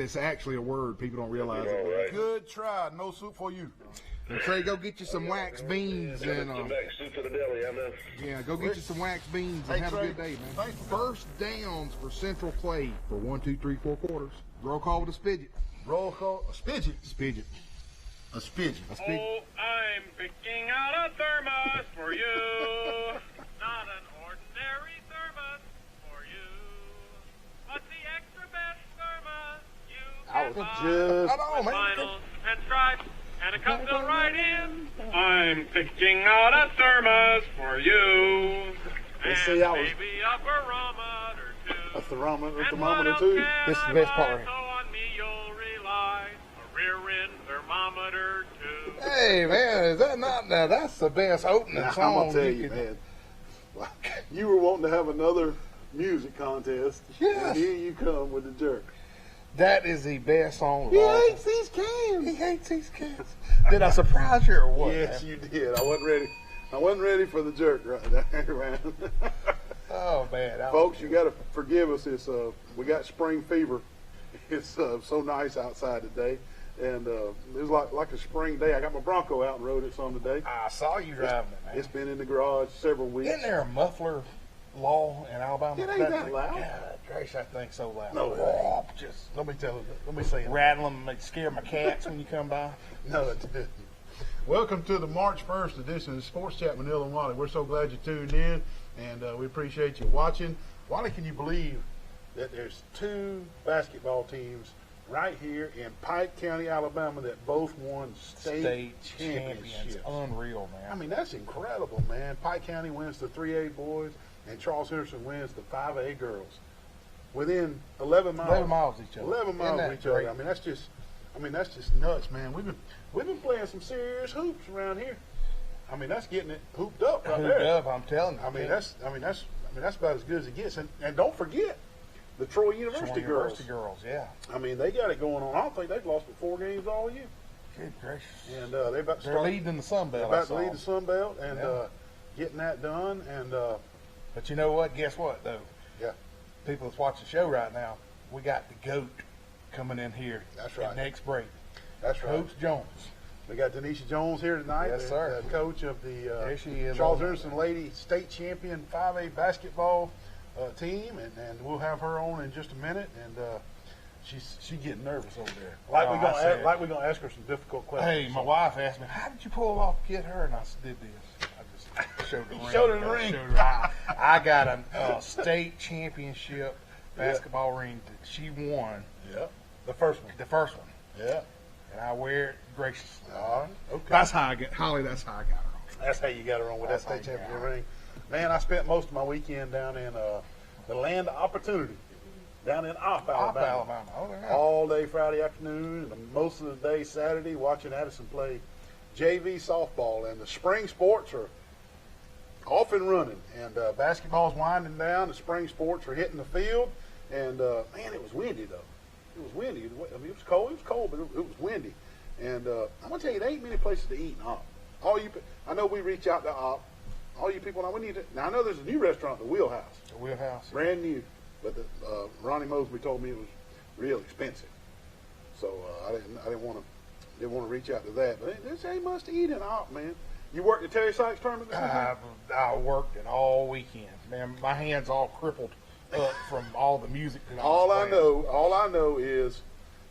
It's actually a word. People don't realize it. Right. Good try. No soup for you. And Trey, go get you some wax beans and Soup to the deli, I know. yeah, go get you some wax beans and have a good day, man. First downs for Central Clay for 1, 2, 3, 4 quarters. Roll call with a spidget. Roll call. A spidget. Spidget. A spidget. A spidget. Oh, I'm picking out a thermos for you. Not an ordinary thermos for you. But the extra best thermos you I can was buy. just. Hold on, man. Vinyls and stripes, and it comes on right in. I'm picking out a thermos for you. And see, I was- maybe a barometer too. A thermometer, And what else too. can This is the I best buy? part right So on me you'll rely. A rear end thermometer too. Hey, man, is that not now? That's the best opening Now, song. I'm gonna tell you, could- man. You were wanting to have another music contest, Yes. and here you come with the jerk. That is the best song of He all hates time. these cans. He hates these kids. Did I surprise you or what? Yes, man? you did. I wasn't ready. I wasn't ready for the jerk right there, Oh man, that Folks, was you got to forgive us. It's we got spring fever. It's so nice outside today, and it was like a spring day. I got my Bronco out and rode it some today. I saw you driving it, man. It's been in the garage several weeks. Isn't there a muffler law in Alabama? It ain't that loud. God, Grace, that thing's so loud. No, it Oh, ain't. just Let me say it. rattle them, make scare my cats when you come by. No, it didn't. Welcome to the March 1st edition of Sports Chat with Neal and Wally. We're so glad you tuned in, and we appreciate you watching. Wally, can you believe that there's 2 basketball teams right here in Pike County, Alabama, that both won state champions. championships? Unreal, man. I mean, that's incredible, man. Pike County wins the 3A boys, and Charles Henderson wins the 5A girls. Within 11 miles. 11 miles of each other. 11 miles Isn't of that each other. great? I mean, that's just nuts, man. We've been playing some serious hoops around here. I mean, that's getting it hooped up right Hooped there. up, I'm telling you. I mean, that's about as good as it gets. And don't forget the Troy University girls. University girls, yeah. I mean, they got it going on. I don't think they've lost but 4 games all year. Good gracious. And they're about to They're start. leading in the Sun They're Belt. I about to saw. lead the Sun Belt and Yeah. getting that done. And But you know what? Guess what, though? Yeah. People that's watching the show right now, we got the GOAT coming in here. That's right. Next break. that's right. Coach Jones. We got Denisha Jones here tonight. Yes, sir. The coach of the There she is. Charles Henderson Lady State Champion 5A basketball team, and we'll have her on in just a minute. And she's getting nervous over there. Like Oh, we're gonna ask her some difficult questions. Hey, my wife asked me, "How did you pull off to get her?" And I did this. I just showed the ring. Showed her the ring. Showed her. I got a state championship basketball ring that she won. Yeah, the first one. The first one, Yeah. and I wear it graciously. All right. Okay. That's how I get Holly. That's how I got her on. That's how you got her on with that That's how state you got championship her. ring. Man, I spent most of my weekend down in the land of opportunity, down in Opp, Alabama. Alabama. Oh, yeah. All day Friday afternoon, and most of the day Saturday, watching Addison play JV softball. And the spring sports are off and running, and basketball's winding down. The spring sports are hitting the field, and man, it was windy though. It was windy. I mean, it was cold. It was cold, but it was windy. And I'm gonna tell you, there ain't many places to eat in Opp. I know we reach out to Opp. All you people, now we need to. Now I know there's a new restaurant, the Wheelhouse, The wheelhouse. brand new, but Ronnie Mosby told me it was real expensive. So I didn't want to reach out to that. But there's ain't much to eat in Opp, man. You worked the Terry Sykes tournament this weekend? I worked it all weekend. Man, my hands all crippled up from all the music that All I I know is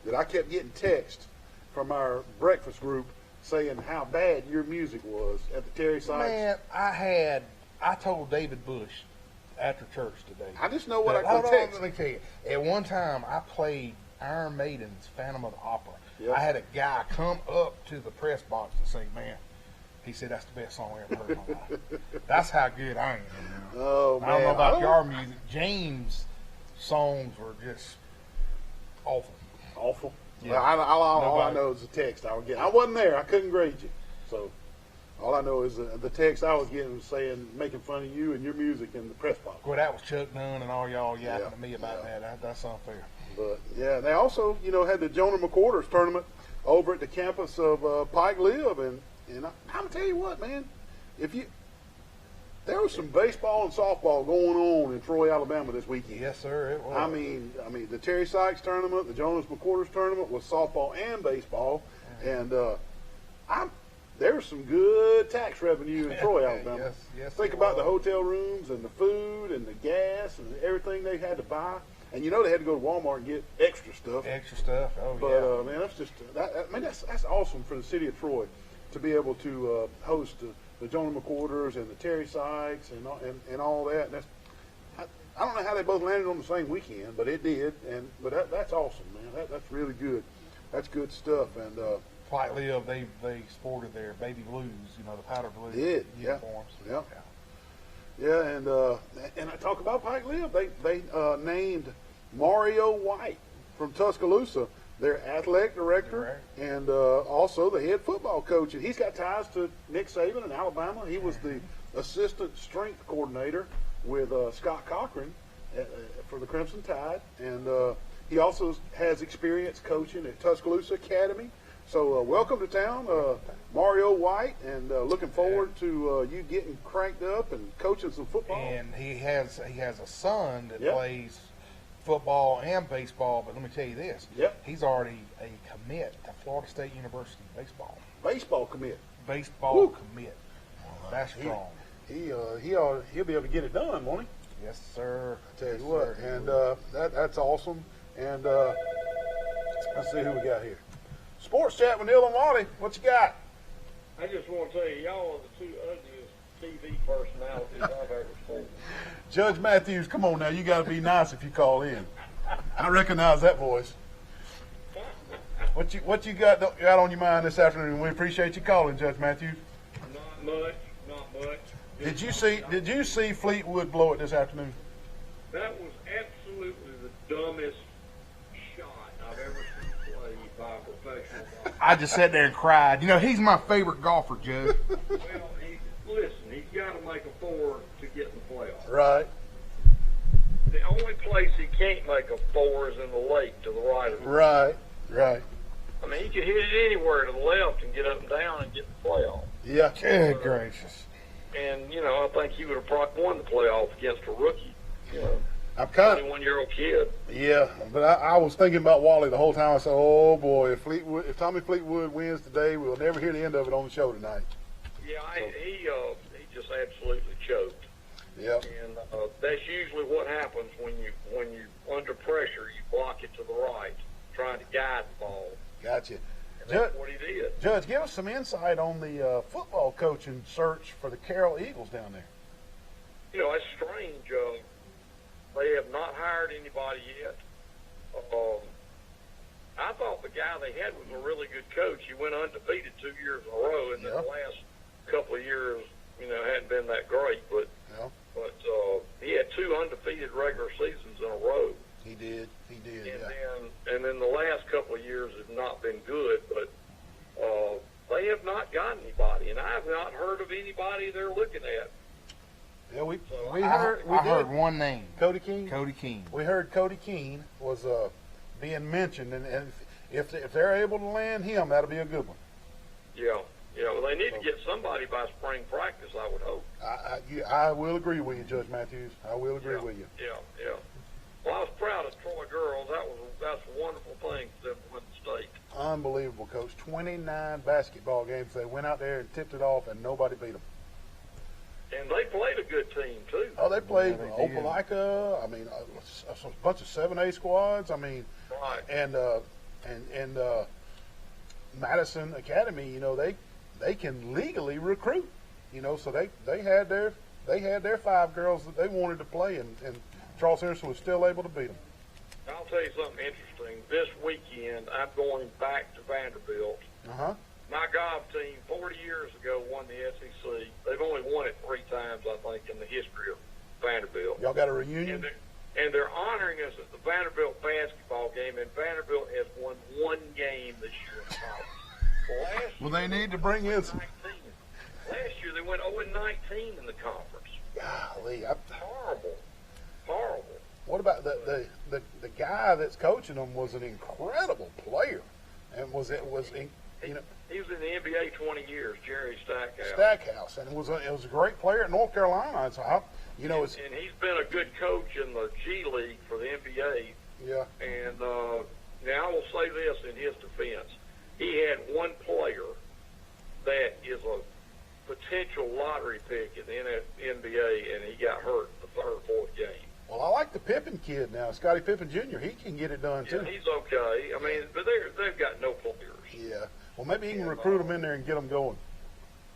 that I kept getting texts from our breakfast group saying how bad your music was at the Terry Sykes. Man, I told David Bush after church today. I just know what I Hold could on, text. let me tell you. At one time, I played Iron Maiden's Phantom of the Opera. Yep. I had a guy come up to the press box and say, "Man," he said, "that's the best song I ever heard in my life." That's how good I am. Man. Oh man, I don't know about your music. James' songs were just awful. Awful. Yeah. Well, all I Nobody- know is the text I was getting. I wasn't there. I couldn't grade you. So all I know is the text I was getting was saying, making fun of you and your music in the press box. Well, that was Chuck Dunn and all y'all yapping Yeah, to me about yeah. that. That's unfair. But yeah, they also, had the Jonah McQuarters tournament over at the campus of Pike Live, and I'm gonna tell you what, man, if you There was some baseball and softball going on in Troy, Alabama this weekend. Yes, sir. It was. I mean, the Terry Sykes tournament, the Jonas McQuarters tournament was softball and baseball, and there was some good tax revenue in Troy, Alabama. Yes. Think about the hotel rooms and the food and the gas and everything they had to buy, and they had to go to Walmart and get extra stuff. Extra stuff. Oh, But yeah. man, that's just that's awesome for the city of Troy to be able to host the Jonah McQuarters and the Terry Sykes and all that. And I don't know how they both landed on the same weekend, but it did. But that's awesome, man. That's really good. That's good stuff. And Flight Live, they sported their baby blues, the powder blue did uniforms. Yeah, and I talk about Pike Live. They named Mario White from Tuscaloosa their athletic director and also the head football coach. And he's got ties to Nick Saban in Alabama. He was the assistant strength coordinator with Scott Cochran for the Crimson Tide. And he also has experience coaching at Tuscaloosa Academy. So welcome to town, Mario White, and looking forward to you getting cranked up and coaching some football. And he has a son that plays football and baseball, but let me tell you this. He's already a commit to Florida State University baseball. Baseball commit. Baseball commit. That's strong. He'll be able to get it done, won't he? Yes, sir. I tell you what, and that's awesome. And let's see who we got here. Sports Chat with Neal and Wally. What you got? I just want to tell you, y'all are the two ugliest TV personalities I've ever seen. Judge Matthews, come on now. You got to be nice if you call in. I recognize that voice. What you got on your mind this afternoon? We appreciate you calling, Judge Matthews. Not much. Did you see Fleetwood blow it this afternoon? That was absolutely the dumbest shot I've ever seen played by a professional golfer. I just sat there and cried. He's my favorite golfer, Judge. Well, he's got to make a four to get in the playoffs. Right. The only place he can't make a four is in the lake to the right of him. Right. I mean, he could hit it anywhere to the left and get up and down and get the playoff. Yeah. Good gracious. And, I think he would have probably won the playoff against a rookie. I'm kind of 21-year-old kid. Yeah, but I was thinking about Wally the whole time. I said, "Oh boy, if Tommy Fleetwood wins today, we'll never hear the end of it on the show tonight." Yeah, he just absolutely choked. Yeah. And that's usually what happens when you under pressure, you block it to the right, trying to guide the ball. Gotcha. And that's what he did. Judge, give us some insight on the football coaching search for the Carroll Eagles down there. It's strange. They have not hired anybody yet. I thought the guy they had was a really good coach. He went undefeated 2 years in a row, and then the last couple of years, hadn't been that great. But he had 2 undefeated regular seasons in a row. He did. And then the last couple of years have not been good. But they have not got anybody, and I have not heard of anybody they're looking at. Yeah, we I heard one name. Cody Keene. Cody Keene. We heard Cody Keene was being mentioned, and if they're able to land him, that'll be a good one. Yeah. Well, they need to get somebody by spring practice, I would hope. I will agree with you, Judge Matthews. I will agree with you. Yeah. Well, I was proud of Troy girls. That's a wonderful thing for them to win the state. Unbelievable, Coach. 29 basketball games. They went out there and tipped it off, and nobody beat them. And they played a good team, too. Oh, they played Yeah, they Opelika. I mean, a bunch of 7A squads. I mean, Right. and Madison Academy. They can legally recruit. So they had their 5 girls that they wanted to play, and Charles Henderson was still able to beat them. I'll tell you something interesting. This weekend, I'm going back to Vanderbilt. My golf team, 40 years ago, won the SEC. They've only won it 3 times, I think, in the history of Vanderbilt. Y'all got a reunion? And they're honoring us at the Vanderbilt basketball game, and Vanderbilt has won 1 game this year in college. Well, they need to bring in some. Last year, they went 0-19 in the conference. Golly, Horrible. What about the guy that's coaching them was an incredible player, and was you know. He was in the NBA 20 years, Jerry Stackhouse. Stackhouse, and it was a great player at North Carolina. So and he's been a good coach in the G League for the NBA. Yeah. And now I will say this in his defense: he had one player that is a potential lottery pick in the NBA, and he got hurt the third or fourth game. Well, I like the Pippen kid now, Scottie Pippen Jr. He can get it done too. Yeah, he's okay. I mean, but they've got no players. Yeah. Well, maybe he can recruit them in there and get them going.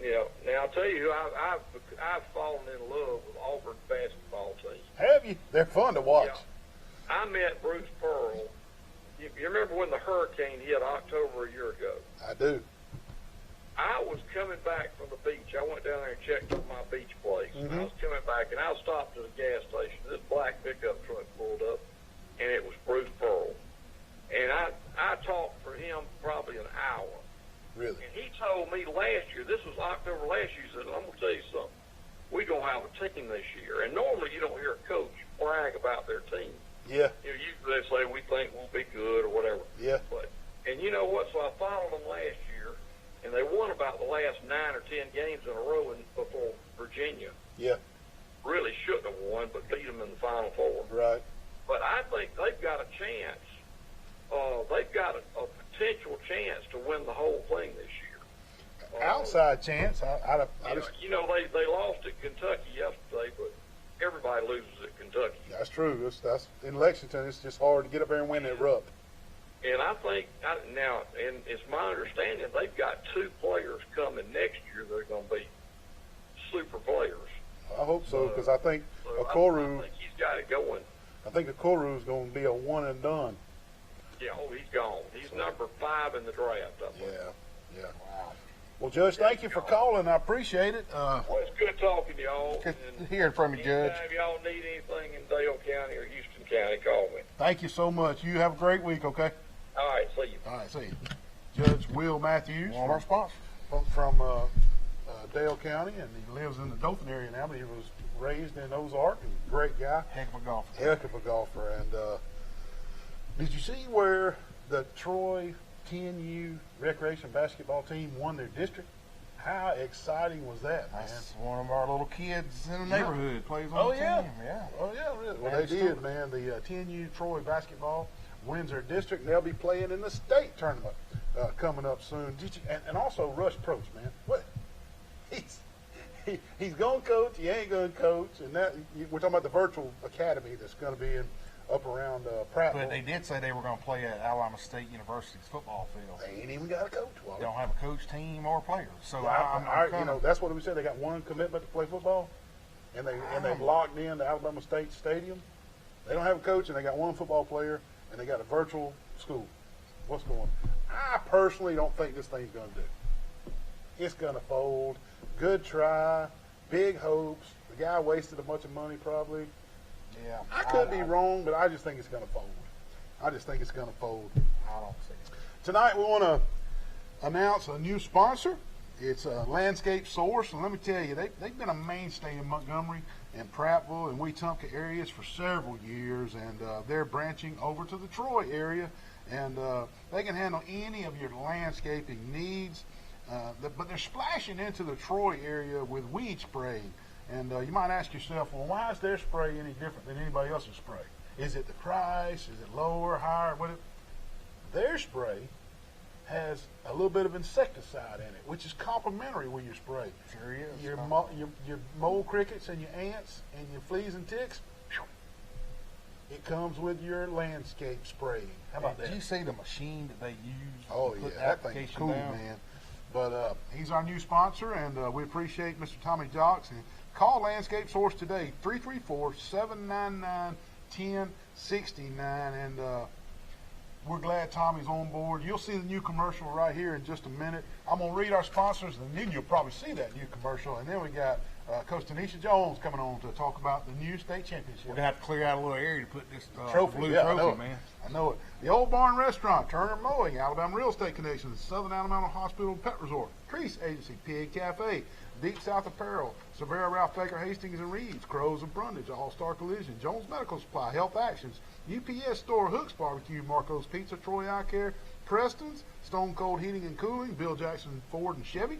Yeah. Now I'll tell you who I've fallen in love with Auburn basketball team. Have you? They're fun to watch. Yeah. I met Bruce Pearl. You remember when the hurricane hit October a year ago? I do. I was coming back from the beach. I went down there and checked on my beach place. Mm-hmm. I was coming back, and I stopped at a gas station. This black pickup truck pulled up, and it was Bruce Pearl. And I talked for him probably an hour. Really? And he told me last year, this was October last year, he said, I'm going to tell you something. We're going to have a team this year. And normally you don't hear a coach brag about their team. Yeah. You know, usually they say, we think we'll be good or whatever. Yeah. And you know what? So I followed them last year, and they won about the last 9 or 10 games in a row before Virginia. Yeah. Really shouldn't have won, but beat them in the Final Four. Right. But I think they've got a chance. They've got a potential chance to win the whole thing this year. Outside chance. You know, they lost at Kentucky yesterday, but everybody loses at Kentucky. That's true. That's in Lexington. It's just hard to get up there and win that rup. And I think now, and it's my understanding they've got 2 players coming next year that are going to be super players. I hope so, because I think Okoro. I think he's got it going. I think Okoro is going to be a one and done. Yeah, he's gone. He's number 5 in the draft, I think. Yeah. Wow. Well, Judge, thank you for calling. I appreciate it. Well, it's good talking to y'all. Good hearing from you, Judge. Anytime y'all need anything in Dale County or Houston County, call me. Thank you so much. You have a great week, okay? All right, see you. All right, see you. Judge Will Matthews. One of our sponsors. From Dale County, and he lives in the Dothan area now, but he was raised in Ozark. And great guy. Heck of a golfer. Heck of a golfer. And did you see where the Troy 10U recreation basketball team won their district? How exciting was that, man? That's one of our little kids in the neighborhood plays on the team. Yeah. Oh, yeah, really. Well, they did, man. The 10U Troy basketball wins their district, and they'll be playing in the state tournament coming up soon. And also Rush Probst, man. What? He's going to coach. He ain't going to coach. And we're talking about the virtual academy that's going to be up around Prattville. But they did say they were going to play at Alabama State University's football field. They ain't even got a coach. They don't have a coach, team, or players. So that's what we said. They got one commitment to play football, and they've locked in the Alabama State Stadium. They don't have a coach, and they got one football player, and they got a virtual school. What's going on? I personally don't think this thing's going to do. It's going to fold. Good try. Big hopes. The guy wasted a bunch of money probably. Yeah. I could be wrong, but I just think it's going to fold. I just think it's going to fold. I don't see it. Tonight we want to announce a new sponsor. It's Landscape Source, and let me tell you, they've been a mainstay in Montgomery and Prattville and Wetumpka areas for several years, and they're branching over to the Troy area, and they can handle any of your landscaping needs, but they're splashing into the Troy area with weed spraying. And you might ask yourself, well, why is their spray any different than anybody else's spray? Is it the price? Is it lower, higher? Their spray has a little bit of insecticide in it, which is complementary with your spray. Sure is. Your mole crickets and your ants and your fleas and ticks, it comes with your landscape spraying. How about that? Did you see the machine that they use? Oh, yeah, that thing's cool, man. But he's our new sponsor, and we appreciate Mr. Tommy Jocks. And call Landscape Source today, 334-799-1069, and we're glad Tommy's on board. You'll see the new commercial right here in just a minute. I'm going to read our sponsors, and then you'll probably see that new commercial. And then we got Coach Tanisha Jones coming on to talk about the new state championship. We're going to have to clear out a little area to put this trophy, blue trophy, man. I know it. The Old Barn Restaurant, Turner Mowing, Alabama Real Estate Connections, Southern Alabama Hospital Pet Resort, Crease Agency, Pig Cafe, Deep South Apparel, Severa, Ralph Baker, Hastings and Reeves, Crows and Brundage, All-Star Collision, Jones Medical Supply, Health Actions, UPS Store, Hooks Barbecue, Marco's Pizza, Troy Eye Care, Preston's, Stone Cold Heating and Cooling, Bill Jackson Ford and Chevy,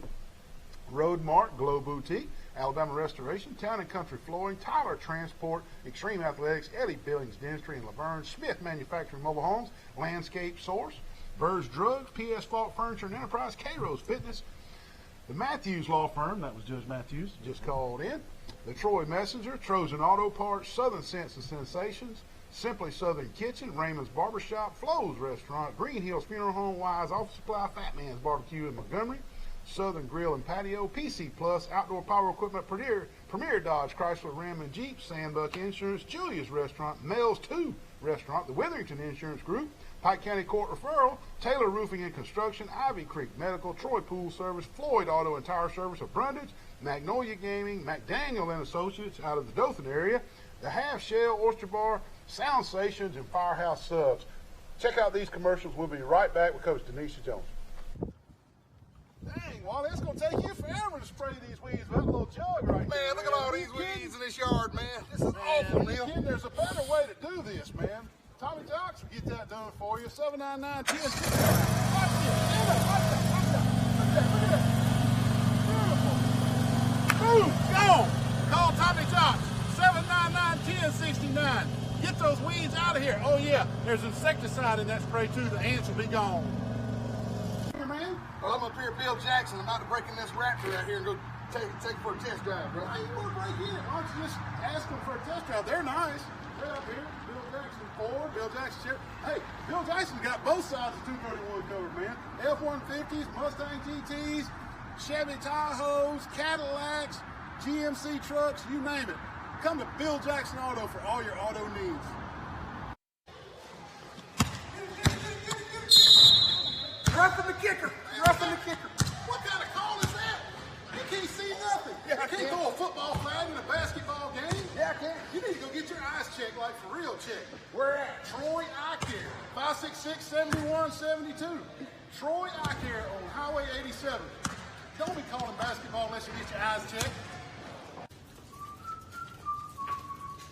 Road Mart, Glow Boutique, Alabama Restoration, Town and Country Flooring, Tyler Transport, Extreme Athletics, Eddie Billings Dentistry and Laverne, Smith Manufacturing Mobile Homes, Landscape Source, Burrs Drugs, PS Fault Furniture and Enterprise, K-Rose Fitness, the Matthews Law Firm, that was Judge Matthews, just called in, the Troy Messenger, Trojan Auto Parts, Southern Scents and Sensations, Simply Southern Kitchen, Raymond's Barbershop, Flo's Restaurant, Green Hills Funeral Home, Wise Office Supply, Fat Man's Barbecue in Montgomery, Southern Grill and Patio, PC Plus, Outdoor Power Equipment, Premier Dodge, Chrysler, Ram and Jeep, Sandbuck Insurance, Julia's Restaurant, Mel's 2 Restaurant, the Witherington Insurance Group, Pike County Court Referral, Taylor Roofing and Construction, Ivy Creek Medical, Troy Pool Service, Floyd Auto and Tire Service of Brundage, Magnolia Gaming, McDaniel and Associates out of the Dothan area, the Half Shell, Oyster Bar, Sound Stations, and Firehouse Subs. Check out these commercials. We'll be right back with Coach Denisha Jones. Dang, Wally, it's going to take you forever to spray these weeds with that little jug right there. Man, look at all these weeds in this yard, man. This is awful, Neal. There's a better way to do this, man. Tommy Jocks will get that done for you. 799-1069. Watch that. Look at that. Beautiful. Boom, gone. Call Tommy Jocks. 799-1069. Get those weeds out of here. Oh, yeah, there's insecticide in that spray, too. The ants will be gone. Man. Well, I'm up here, Bill Jackson. I'm about to break in this Raptor out here and go take for a test drive, bro. Hey, you want to break in? Why don't you just ask them for a test drive? They're nice. They're up here. Bill Jackson Ford, Bill Jackson Chevy. Hey, Bill Jackson's got both sides of 231 covered, man. F-150s, Mustang GTs, Chevy Tahoes, Cadillacs, GMC trucks, you name it. Come to Bill Jackson Auto for all your auto needs. Roughing the kicker. Roughing the kicker. What kind of call is that? You can't see nothing. Yeah, I can't can. throw a football flag in a basketball game. Yeah, I can. You need to go get your eyes checked, like for real check. Where at? Troy Eye Care, 566-7172. Troy Eye Care on Highway 87. Don't be calling basketball unless you get your eyes checked.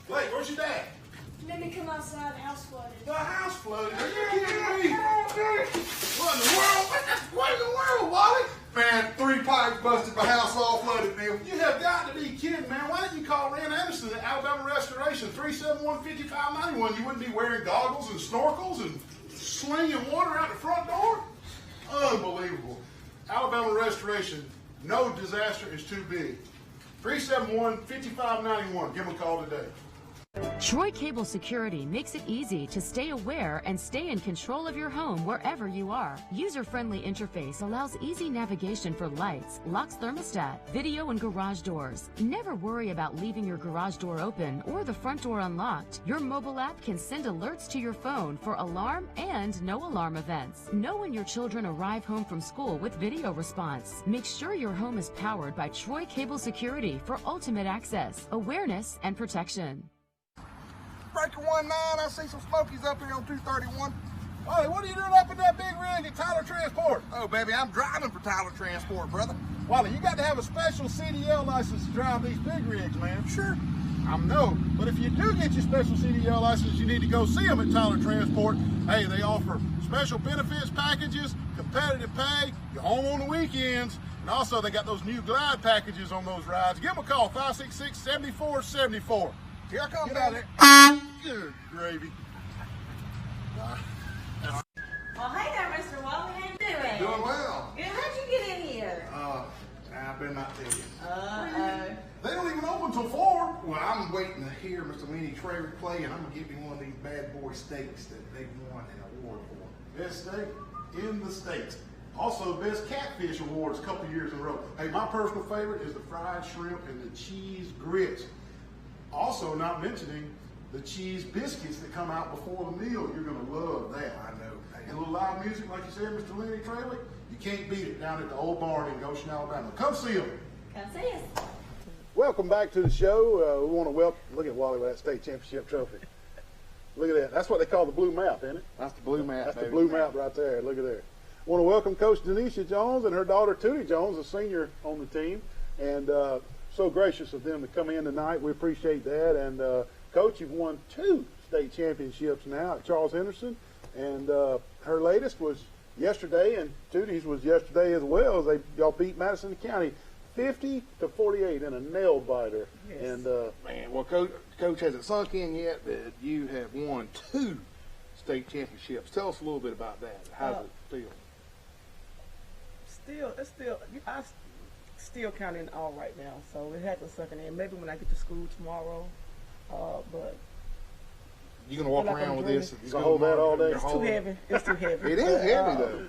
Blake, where's your dad? Let me come outside, the house flooded. The house flooded. Are you kidding me? What in the world? What in the world, Wally? Man, 3 pipes busted, my house all flooded, Neal. You have got to be kidding, man. Why didn't you call Rand Anderson at Alabama Restoration, 371-5591? You wouldn't be wearing goggles and snorkels and slinging water out the front door? Unbelievable. Alabama Restoration, no disaster is too big. 371-5591. Give them a call today. Troy Cable Security makes it easy to stay aware and stay in control of your home wherever you are. User-friendly interface allows easy navigation for lights, locks thermostat, video and garage doors. Never worry about leaving your garage door open or the front door unlocked. Your mobile app can send alerts to your phone for alarm and no alarm events. Know when your children arrive home from school with video response. Make sure your home is powered by Troy Cable Security for ultimate access, awareness, and protection. Breaker 19, I see some smokies up here on 231. Wally, what are you doing up in that big rig at Tyler Transport? Oh, baby, I'm driving for Tyler Transport, brother. Wally, you got to have a special CDL license to drive these big rigs, man. Sure. I know, but if you do get your special CDL license, you need to go see them at Tyler Transport. Hey, they offer special benefits packages, competitive pay, you're home on the weekends, and also they got those new glide packages on those rides. Give them a call, 566-7474. Here I come, Get out baby. of there. Good gravy. Well, hey there, Mr. Wally. How you doing? Doing well. Good. How'd you get in here? I better not tell you. They don't even open till 4. Well, I'm waiting to hear Mr. Lenny Traver play, and I'm going to get me one of these bad boy steaks that they won an award for. Best steak in the state. Also, best catfish awards a couple years in a row. Hey, my personal favorite is the fried shrimp and the cheese grits. Also, not mentioning the cheese biscuits that come out before the meal. You're going to love that. I know. And a little live music, like you said, Mr. Lenny Traver, you can't beat it down at the old barn in Goshen, Alabama. Come see them. Come see us. Welcome back to the show. We want to welcome, look at Wally with that state championship trophy. Look at that. That's what they call the blue map, isn't it? That's the blue map, That's baby. the blue map right there. Look at there. I want to welcome Coach Denisha Jones and her daughter Tootie Jones, a senior on the team. And so gracious of them to come in tonight. We appreciate that. And Coach, you've won 2 state championships now at Charles Henderson. And her latest was yesterday, and Tootie's was yesterday as well. Y'all beat Madison County 50-48 in a nail biter. Yes. And man, well, Coach, has it sunk in yet that you have won 2 state championships? Tell us a little bit about that. How's it feel? I still counting all right now, so it hasn't sunk in. Maybe when I get to school tomorrow, but you gonna walk around with this? You gonna hold that all day? It's too heavy. It's too heavy. It is heavy though.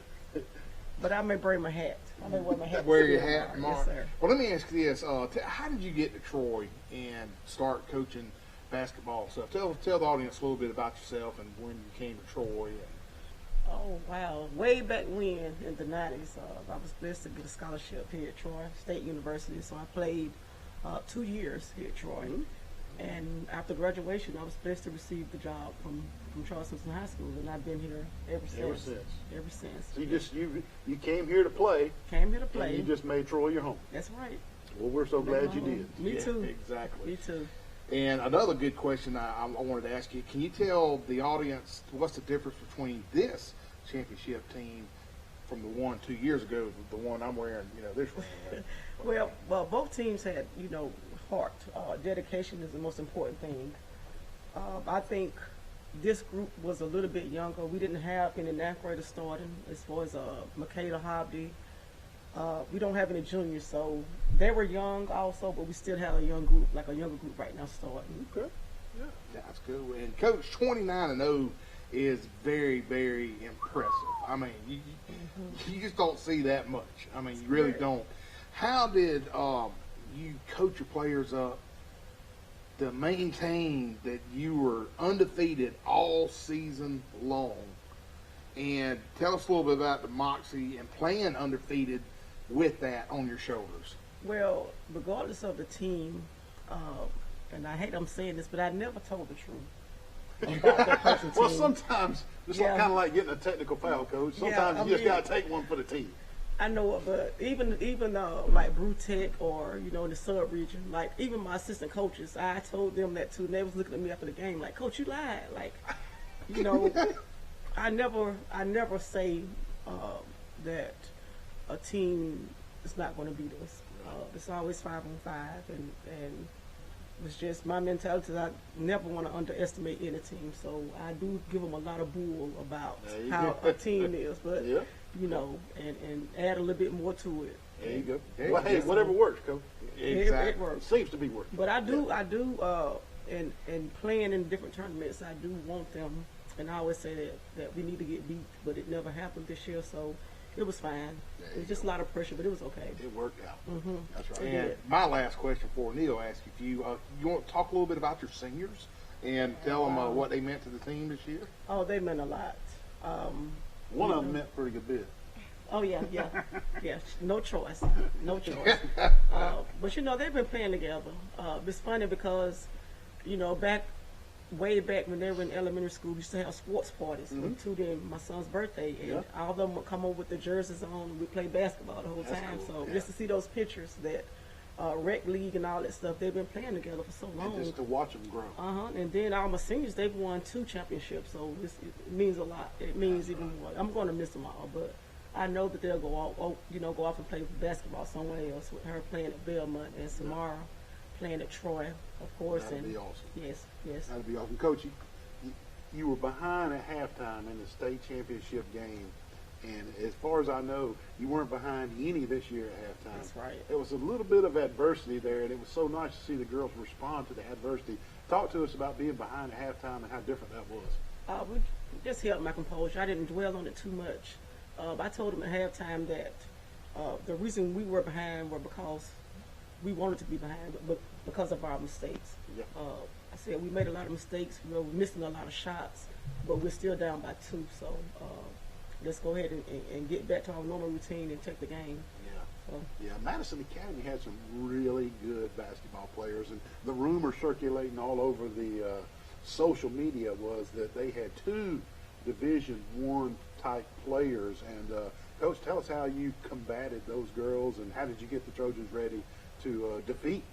But I may bring my hat. I may wear my hat. Wear your hat tomorrow. Yes, sir. Well, let me ask you this: how did you get to Troy and start coaching basketball? So tell the audience a little bit about yourself and when you came to Troy. Oh, wow. Way back when, in the 90s, I was blessed to get a scholarship here at Troy State University. So I played 2 years here at Troy. Mm-hmm. And after graduation, I was blessed to receive the job from Charles Simpson High School. And I've been here ever since. Ever since. So you came here to play. Came here to play. And you just made Troy your home. That's right. Well, we're so glad you did. Me too. Exactly. Me too. And another good question I wanted to ask you, can you tell the audience what's the difference between this championship team from the one 2 years ago, the one I'm wearing, this ring? Well, both teams had, heart. Dedication is the most important thing. I think this group was a little bit younger. We didn't have any 9th graders starting as far as Makeda Hobby. We don't have any juniors, so they were young also, but we still have a young group, like a younger group right now starting. Okay. Yeah, that's cool. And Coach, 29-0 is very, very impressive. I mean, you just don't see that much. I mean, you really don't. How did you coach your players up to maintain that you were undefeated all season long? And tell us a little bit about the moxie and playing undefeated with that on your shoulders. Well, regardless of the team, and I hate I'm saying this, but I never told the truth about that well, team. sometimes it's kind of like getting a technical foul, Coach. Sometimes you just got to take one for the team. I know it, but even like Brew Tech or, in the sub-region, like even my assistant coaches, I told them that too. And they was looking at me after the game like, Coach, you lied. Like, I never say that a team is not going to beat us. It's always 5-on-5, and it's just my mentality. I never want to underestimate any team, so I do give them a lot of bull about how a team is, but and add a little bit more to it. There you go. Well, hey, whatever works, Coach. Exactly. It works. Seems to be working. But I do, and playing in different tournaments, I do want them. And I always say that we need to get beat, but it never happened this year, so it was fine. It was just a lot of pressure, but it was okay. It worked out. Mm-hmm. That's right. And my last question for Neal, ask if you want to talk a little bit about your seniors and tell them what they meant to the team this year? Oh, they meant a lot. One of them meant a pretty good bit. Oh, yeah. No choice. But, they've been playing together. It's funny because, way back when they were in elementary school, we used to have sports parties to them, my son's birthday, and all of them would come over with their jerseys on, and we play basketball the whole time. Cool. So just to see those pictures that rec league and all that stuff, they've been playing together for so long. And just to watch them grow. And then all my seniors, they've won 2 championships, so it means a lot. It means even more. I'm going to miss them all, but I know that they'll go off and play basketball somewhere else, with her playing at Belmont and Samara playing at Troy, of course. That'd be awesome. Yes. That'd be awesome. Coach, you were behind at halftime in the state championship game, and as far as I know, you weren't behind any this year at halftime. That's right. There was a little bit of adversity there, and it was so nice to see the girls respond to the adversity. Talk to us about being behind at halftime and how different that was. We just held my composure. I didn't dwell on it too much. I told them at halftime that the reason we were behind were because we wanted to be behind, but because of our mistakes. Yeah. I said we made a lot of mistakes. We were missing a lot of shots, but we're still down by 2. So let's go ahead and get back to our normal routine and take the game. Yeah, Madison Academy had some really good basketball players, and the rumor circulating all over the social media was that they had 2 Division I type players. And Coach, tell us how you combated those girls, and how did you get the Trojans ready to defeat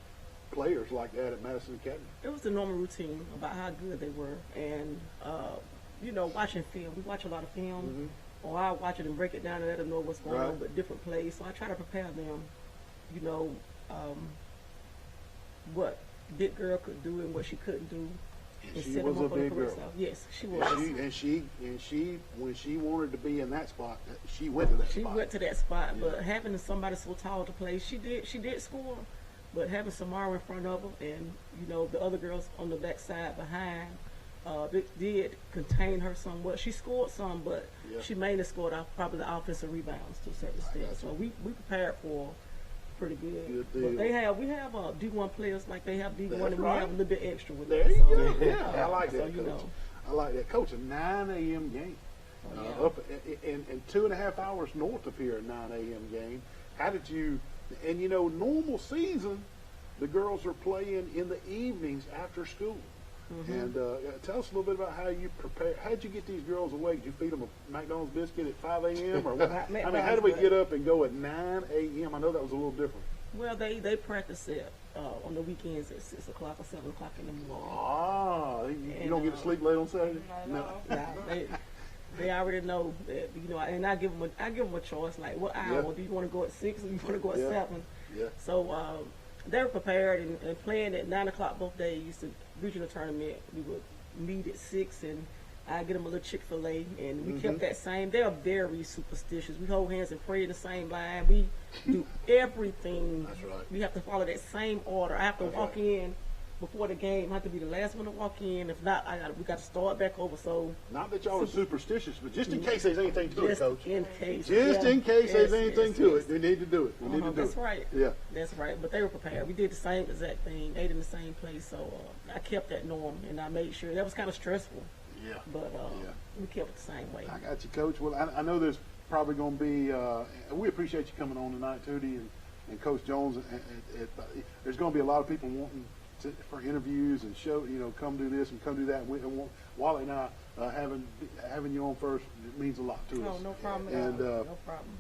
players like that at Madison Academy? It was the normal routine about how good they were, and watching film. We watch a lot of film. or I'll watch it and break it down and let them know what's going on with different plays. So I try to prepare them, you know, what big girl could do and what she couldn't do. And she was a big girl. Yes, she was. And she when she wanted to be in that spot, she went to that spot. She went to that spot, but having somebody so tall to play, she did score. But having Samara in front of her and, you know, the other girls on the back side behind, it did contain her somewhat. She scored some, but she mainly scored off probably the offensive rebounds to a certain extent. So we prepared for pretty good. But we have D1 players like they have D1, and we have a little bit extra with there it. You go. I like that, so, Coach. you know. I like that, Coach. A 9 a.m. game, up in 2.5 hours north of here, a 9 a.m. game. How did you? And you know, normal season, the girls are playing in the evenings after school. And tell us a little bit about how you prepare. How did you get these girls awake? Did you feed them a McDonald's biscuit at 5 a.m. or what? I mean, how do we get up and go at 9 a.m.? I know that was a little different. Well, they practice it on the weekends at 6 o'clock or 7 o'clock in the morning. Ah, you don't get to sleep late on Saturday? No. They already know that, you know, and I give them a choice, like, what hour? Do you want to go at 6 or do you want to go at 7? Yeah. So they were prepared and playing at 9 o'clock both days. The regional tournament, we would meet at 6, and I get them a little Chick-fil-A, and we kept that same. They are very superstitious. We hold hands and pray in the same line. We do everything. That's right. We have to follow that same order. I have to walk in before the game. I have to be the last one to walk in. If not, we got to start back over. So not that y'all are superstitious, but just in case there's anything to it, Coach. In case. Just in case there's anything to it, we need to do it. We need to do That's right. Yeah. That's right. But they were prepared. We did the same exact thing. Ate in the same place. So I kept that norm, and I made sure. That was kind of stressful. Yeah. But we kept it the same way. I got you, Coach. Well, I know there's probably going to be. We appreciate you coming on tonight, Tootie, and Coach Jones. There's going to be a lot of people wanting for interviews and show, you know, come do this and come do that. Wally and I having you on first, it means a lot to us. Oh, no problem. And no problem.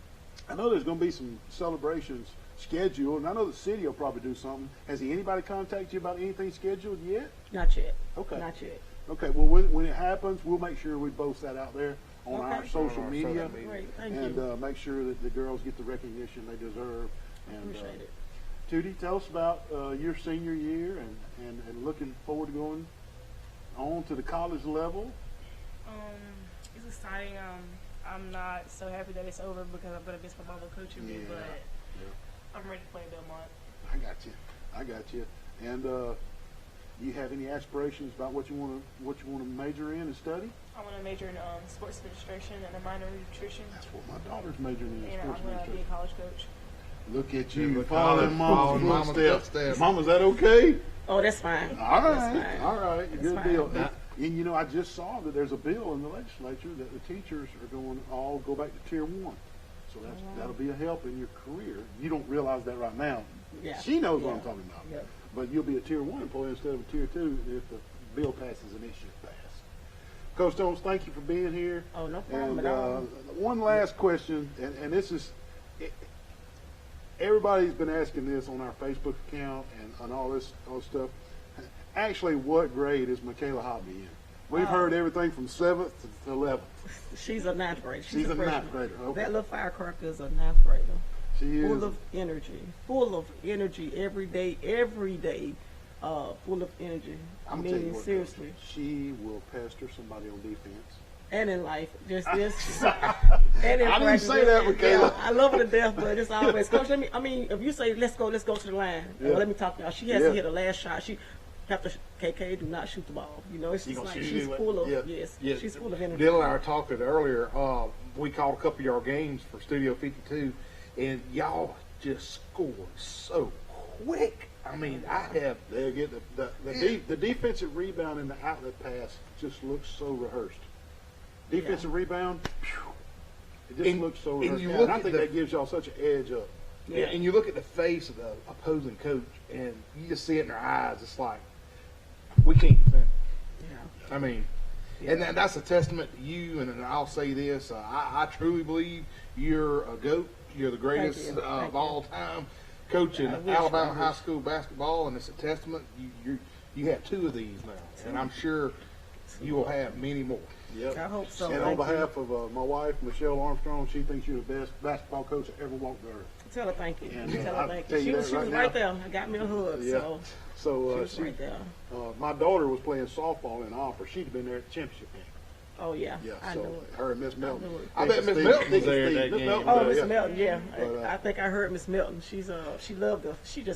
I know there's going to be some celebrations scheduled, and I know the city will probably do something. Has anybody contacted you about anything scheduled yet? Not yet. Okay. Not yet. Okay. Well, when it happens, we'll make sure we post that out there on our social media. Great. Thank and you. Make sure that the girls get the recognition they deserve. And, Appreciate it. Tootie, tell us about your senior year and looking forward to going on to the college level. It's exciting. I'm not so happy that it's over because I'm going to miss my mama coaching me, but I'm ready to play Belmont. I got you. And you have any aspirations about what you want to major in and study? I want to major in sports administration and a minor in nutrition. That's what my daughter's majoring in. And Sports I'm going to be a college coach. Look at you, Look following Mama's Mama's footsteps. Mama's that okay? Oh, that's fine. All right, That's fine. all right, That's good fine. deal. And you know, I just saw that there's a bill in the legislature that the teachers are going to all go back to Tier 1. So that'll be a help in your career. You don't realize that right now. Yeah. She knows what I'm talking about. Yeah. But you'll be a Tier 1 employee instead of a Tier 2 if the bill passes and it should pass. Coach Jones, thank you for being here. Oh, no problem And at all. one last question, and this is, everybody's been asking this on our Facebook account and all this stuff. Actually, what grade is Michaela Hobby in? We've heard everything from 7th to 11th. She's a 9th grader. She's a freshman. 9th grader. Okay. That little firecracker is a 9th grader. She is. Full of energy every day, full of energy. I I'm gonna tell you mean, what, seriously. she will pester somebody on defense. And in life, just and in I didn't practice. say that, Michaela. Yeah, I love her to death, but it's always, Coach, if you say, let's go to the line, Yeah. let me talk to y'all. She has to hit the last shot. She have to, KK, do not shoot the ball. You know, it's just like she's full of, she's full of energy. Dylan and I were talking earlier. We called a couple of your games for Studio 52, and y'all just scored so quick. I mean, They get the defensive rebound and the outlet pass just looks so rehearsed. Defensive rebound, it just looks so rehearsed. you And look I at think that gives y'all such an edge up. Yeah, and you look at the face of the opposing coach, and you just see it in their eyes. It's like, we can't defend. Yeah. I mean, and that's a testament to you. And I'll say this: I truly believe you're a GOAT. You're the greatest of all time, coaching Alabama high school basketball, and it's a testament. You have two of these now, and I'm sure you will have many more. Yep. I hope so. And on behalf of my wife, Michelle Armstrong, she thinks you're the best basketball coach that ever walked the earth. Tell her thank you. And, Tell her thank tell you. you She that was right right now. there. I got me a hug. Yeah. So So she was right there. my daughter was playing softball in Opera. She'd been there at the championship game. Oh yeah. Yeah, I so knew it. her and Miss Melton. knew it. I bet Miss Melton was there at that Miss game. Melton Oh, was Miss there, Melton, yeah. But, I think I heard Miss Melton. She just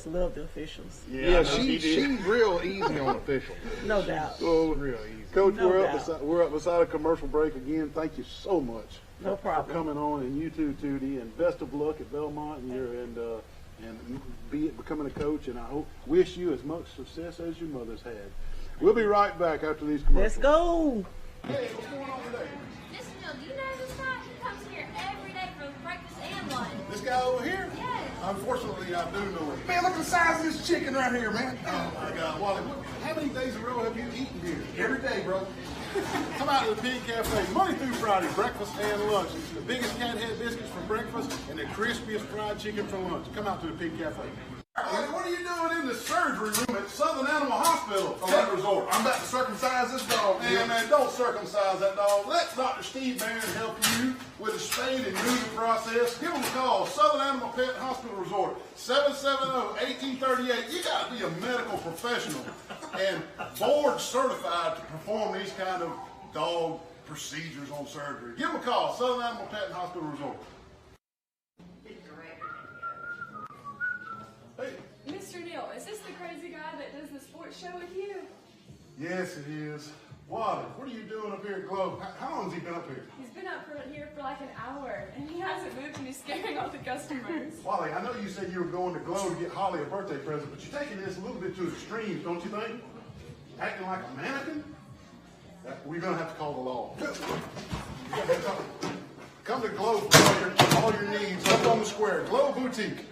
loved the officials. Yeah, she she's real easy on officials. No doubt. So, Real easy. Coach, No we're doubt. up beside a commercial break again. Thank you so much. No For problem. coming on, and you too, Tootie, and best of luck at Belmont and becoming a coach. And I wish you as much success as your mother's had. We'll be right back after these commercials. Let's go. Hey, what's going on today? Listen, Neal, do you know this guy? He comes here every day for breakfast and lunch. This guy over here? Yes. Unfortunately, I do know him. Man, look at the size of this chicken right here, man. Oh my God, Wally, how many days in a row have you eaten here? Every day, bro. Come out to the Pig Cafe Monday through Friday, breakfast and lunch. The biggest cat head biscuits for breakfast and the crispiest fried chicken for lunch. Come out to the Pig Cafe. Wally, what are you doing in the surgery room at Southern Animal Hospital Pet Resort? I'm about to circumcise this dog. Man, don't circumcise that dog. Let Dr. Steve Barron help you with the spade and neuter process. Give him a call. Southern Animal Pet Hospital Resort, 770-1838. You got to be a medical professional and board certified to perform these kind of dog procedures on surgery. Give him a call. Southern Animal Pet Hospital Resort. Hey. Mr. Neal, is this the crazy guy that does the sports show with you? Yes, it is. Wally, what are you doing up here at Globe? How long has he been up here? He's been up here for like an hour, and he hasn't moved, and he's scaring all the customers. Wally, I know you said you were going to Globe to get Holly a birthday present, but you're taking this a little bit to extremes, don't you think? Acting like a mannequin? We're going to have to call the law. Come to Globe for all your needs up on the square. Globe Boutique.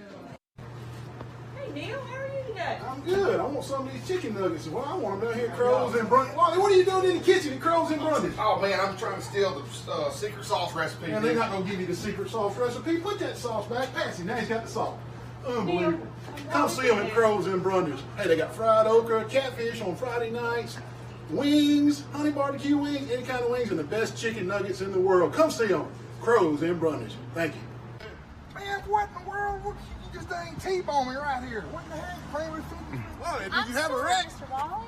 Hey, Neal, how are you today? I'm good. I want some of these chicken nuggets. Well, I want them down here at Crows and Brundies. Wally, what are you doing in the kitchen at Crows and Brundies? Oh, man, I'm trying to steal the secret sauce recipe. And they're not going to give you the secret sauce recipe. Put that sauce back. Patsy, now he's got the sauce. Unbelievable. Come see them at Crows and Brundies. Hey, they got fried okra, catfish on Friday nights, wings, honey barbecue wings, any kind of wings, and the best chicken nuggets in the world. Come see them. Crows and Brundies. Thank you. Man, what in the world? You just ain't T-bone me right here. What the heck? Playing with fidget Wally, did I'm you have a sorry, wreck? Mr. Wally.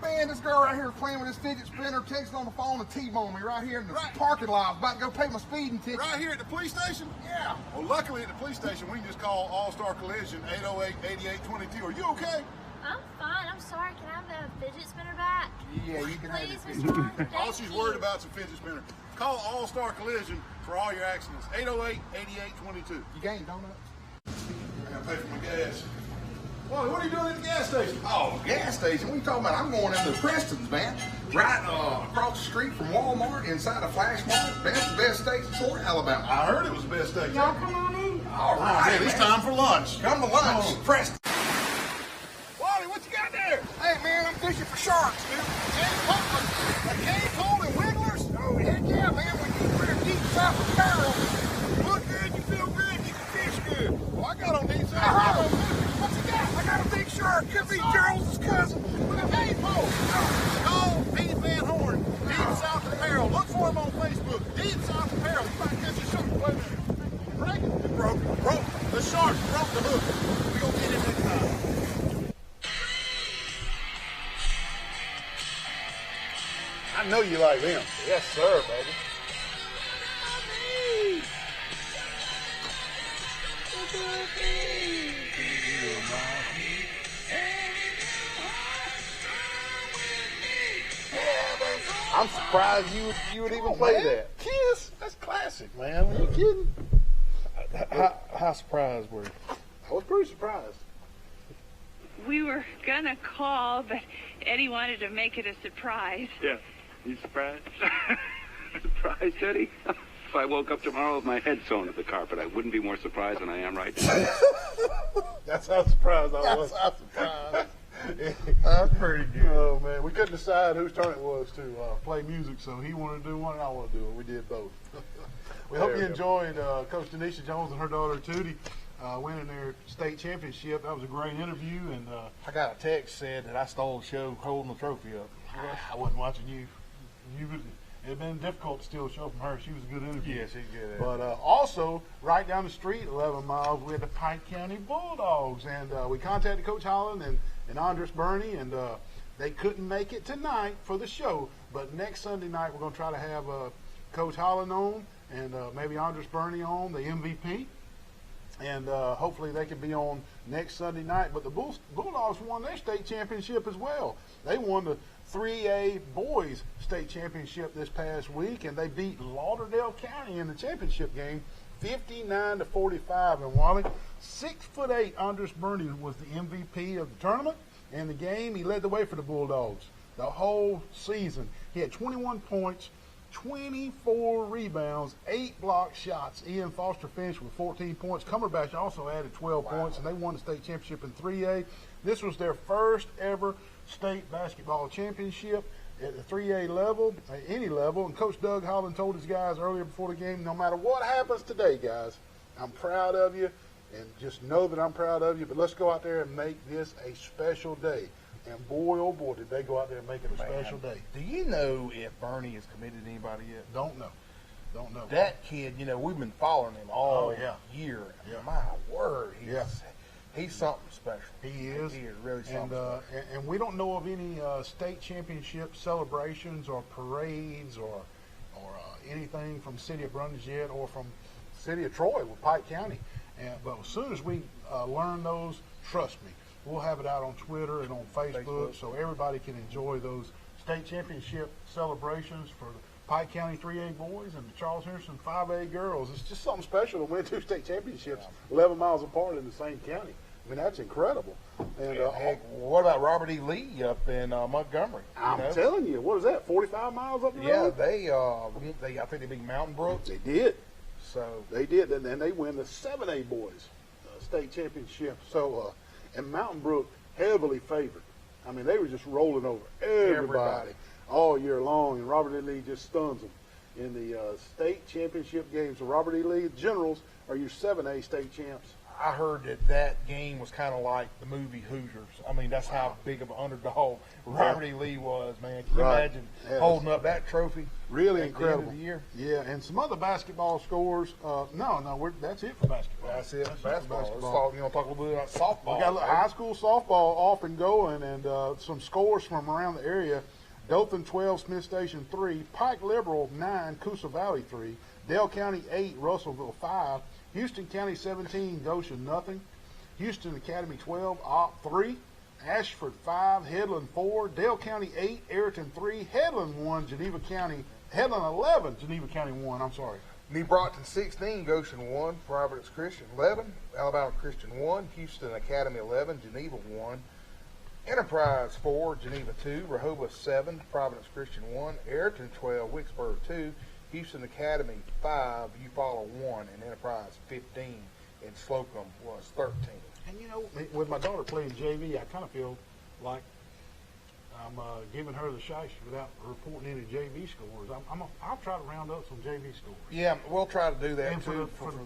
Man, this girl right here playing with this fidget spinner, texting on the phone and T-bone me right here in the parking lot. I was about to go pay my speeding ticket. Right here at the police station? Yeah. Well, luckily at the police station, we can just call All-Star Collision 808-8822. Are you okay? I'm fine. I'm sorry. Can I have the fidget spinner back? Yeah, you can have Please, it. Mr. Wally. All Thank she's you. worried about is a fidget spinner. Call All-Star Collision for all your accidents. 808-8822. You gained donuts? I gotta pay for my gas. Wally, what are you doing at the gas station? Oh, gas station? What are you talking about? I'm going into Preston's, man. Right across the street from Walmart, inside a Flash Mart. That's the best steak in Fort Alabama. I heard it was the best steak. Y'all come on in. All right, It's time for lunch. Come to lunch. Preston. Wally, what you got there? Hey, man, I'm fishing for sharks, dude. A cane pole and wigglers? Oh, heck yeah, man. When you wear deep south apparel. You look good, you feel good, you can fish good. Well, I got on these. What you got? I got a big shark. Could be Gerald's cousin with a cane pole. Call Pete Van Horn, Deep South Apparel. Look for him on Facebook. Deep South Apparel. You might catch a shark. Wait a minute. Break it. It broke. The shark broke the hook. We're going to get him next time. I know you like them. Yes, sir, baby. I'm surprised you would even play that. Kiss? That's classic, man. Are you kidding? How surprised were you? I was pretty surprised. We were gonna call, but Eddie wanted to make it a surprise. Yeah. You surprised? Surprised, Eddie? If I woke up tomorrow with my head sewn to the carpet, I wouldn't be more surprised than I am right now. That's how surprised I was. That's how surprised. That's pretty good. Oh, man. We couldn't decide whose turn it was to play music, so he wanted to do one and I wanted to do it. We did both. We hope you enjoyed Coach Denisha Jones and her daughter, Tootie, winning their state championship. That was a great interview, and I got a text said that I stole the show holding the trophy up. I wasn't watching you. It'd been difficult to steal a show from her. She was a good interview. Yeah, she's good. But also, right down the street, 11 miles, we had the Pike County Bulldogs, and we contacted Coach Holland and Andres Burney, and they couldn't make it tonight for the show. But next Sunday night, we're going to try to have Coach Holland on and maybe Andres Burney on, the MVP. And hopefully they can be on next Sunday night. But the Bulldogs won their state championship as well. They won the 3A boys state championship this past week, and they beat Lauderdale County in the championship game 59-45. And Wally, 6'8" Andres Burney was the MVP of the tournament. In the game, he led the way for the Bulldogs the whole season. He had 21 points, 24 rebounds, 8 block shots. Ian Foster finished with 14 points. Cumberbatch also added 12 points, and they won the state championship in 3A. This was their first ever state basketball championship at the 3A level, at any level. And Coach Doug Holland told his guys earlier before the game, no matter what happens today, guys, I'm proud of you, and just know that I'm proud of you, but let's go out there and make this a special day. And boy, oh boy, did they go out there and make it a special day. Do you know if Bernie is committed to anybody yet? Don't know. Don't know. That kid, you know, we've been following him all year. Yeah. My word, he's something special. He is. He is really something special. And we don't know of any state championship celebrations or parades or anything from the city of Brundage yet, or from the city of Troy with Pike County. But as soon as we learn those, trust me, we'll have it out on Twitter and on Facebook so everybody can enjoy those state championship celebrations for the Pike County 3A boys and the Charles Henderson 5A girls. It's just something special to win 2 state championships 11 miles apart in the same county. I mean, that's incredible. And heck, what about Robert E. Lee up in Montgomery? I'm telling you, what is that, 45 miles up the road? Yeah, I think they beat Mountain Brook. They did. So they did, and then they win the 7A boys state championship. So, and Mountain Brook heavily favored. I mean, they were just rolling over everybody all year long, and Robert E. Lee just stuns them in the state championship games. So Robert E. Lee Generals are your 7A state champs. I heard that game was kind of like the movie Hoosiers. I mean, that's how big of an underdog Robert E. Lee was, man. Can you imagine holding up that trophy? Really at incredible. The end of the year? Yeah, and some other basketball scores. That's it for basketball. That's it for basketball. Let's talk, talk a little bit about softball. We got high school softball off and going, and some scores from around the area. Dothan 12, Smith Station 3, Pike Liberal 9, Coosa Valley 3, Dale County 8, Russellville 5, Houston County 17, Goshen nothing, Houston Academy 12, Opp 3, Ashford 5, Headland 4, Dale County 8, Ayrton 3, Headland 1, Headland 11, Geneva County 1, I'm sorry. New Brockton 16, Goshen 1, Providence Christian 11, Alabama Christian 1, Houston Academy 11, Geneva 1, Enterprise 4, Geneva 2, Rehoboth 7, Providence Christian 1, Ayrton 12, Wicksburg 2, Houston Academy 5, Eufaula 1, and Enterprise 15, and Slocum was 13. And with my daughter playing JV, I kind of feel like I'm giving her the shice without reporting any JV scores. I'll try to round up some JV scores. Yeah, we'll try to do that and too for the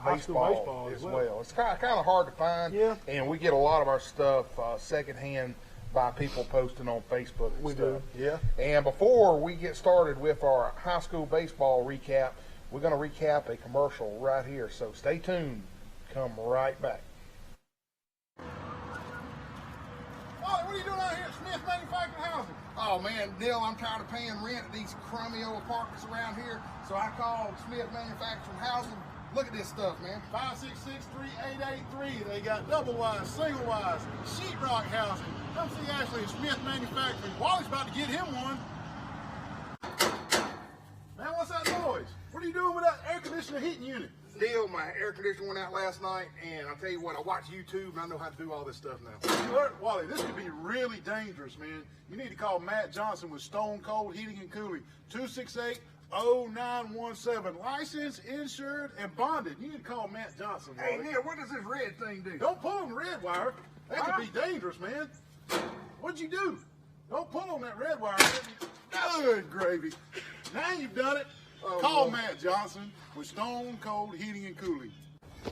baseball as well. It's kind of hard to find, and we get a lot of our stuff secondhand by people posting on Facebook and stuff. Yeah. And before we get started with our high school baseball recap, we're going to recap a commercial right here. So stay tuned. Come right back. What are you doing out here at Smith Manufacturing Housing? Oh man, Neal, I'm tired of paying rent at these crummy old apartments around here, so I called Smith Manufacturing Housing. Look at this stuff, man. 566-3883. They got double wide, single wide, sheetrock housing. Come see Ashley at Smith Manufacturing. Wally's about to get him one. Man, what's that noise? What are you doing with that air conditioner heating unit? Neal, my air conditioner went out last night, and I'll tell you what, I watch YouTube, and I know how to do all this stuff now. You heard, Wally, this could be really dangerous, man. You need to call Matt Johnson with Stone Cold Heating and Cooling. 268-0917. Licensed, insured, and bonded. You need to call Matt Johnson, Wally. Hey, Neal, what does this red thing do? Don't pull on the red wire. That could be dangerous, man. What'd you do? Don't pull on that red wire. Good gravy. Now you've done it. Call Matt Johnson with Stone Cold Heating and Cooling.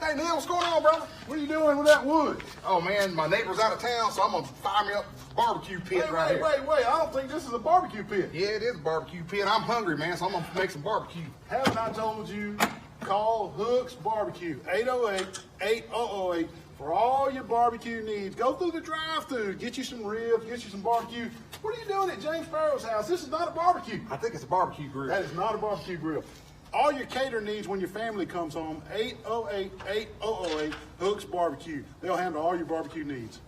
Hey, Neal, what's going on, brother? What are you doing with that wood? Oh, man, my neighbor's out of town, so I'm going to fire me up a barbecue pit here. Wait. I don't think this is a barbecue pit. Yeah, it is a barbecue pit. I'm hungry, man, so I'm going to make some barbecue. Haven't I told you, call Hooks Barbecue, 808-8008, for all your barbecue needs. Go through the drive-thru, get you some ribs, get you some barbecue. What are you doing at James Farrow's house? This is not a barbecue. I think it's a barbecue grill. That is not a barbecue grill. All your cater needs when your family comes home, 808-8008, Hooks Barbecue. They'll handle all your barbecue needs.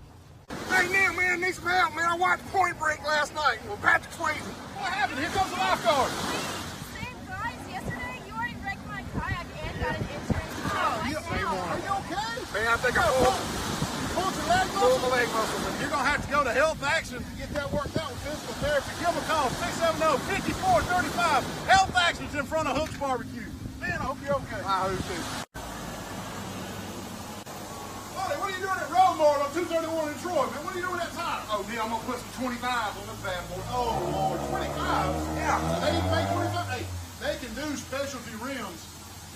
Hey, Neal, man, I need some help, man. I watched Point Break last night with Patrick Swayze. What happened? Here comes the lifeguard. Same guys, yesterday you already wrecked my kayak and got an insurance. Are you okay? Man, I think I pulled your leg muscle? pulled my leg muscle. You're going to have to go to Health Action to get that worked out with physical therapy. Give them a call, 670-5435. Health Action's in front of Hooks Barbecue. Man, I hope you're okay. I hope too. Wally, what are you doing at Roadmore on 231 in Troy, man? What are you doing at that time? Oh, Neal, I'm going to put some 25 on this bad boy. Oh, Lord, 25? Yeah. They even make 25? Hey, they can do specialty rims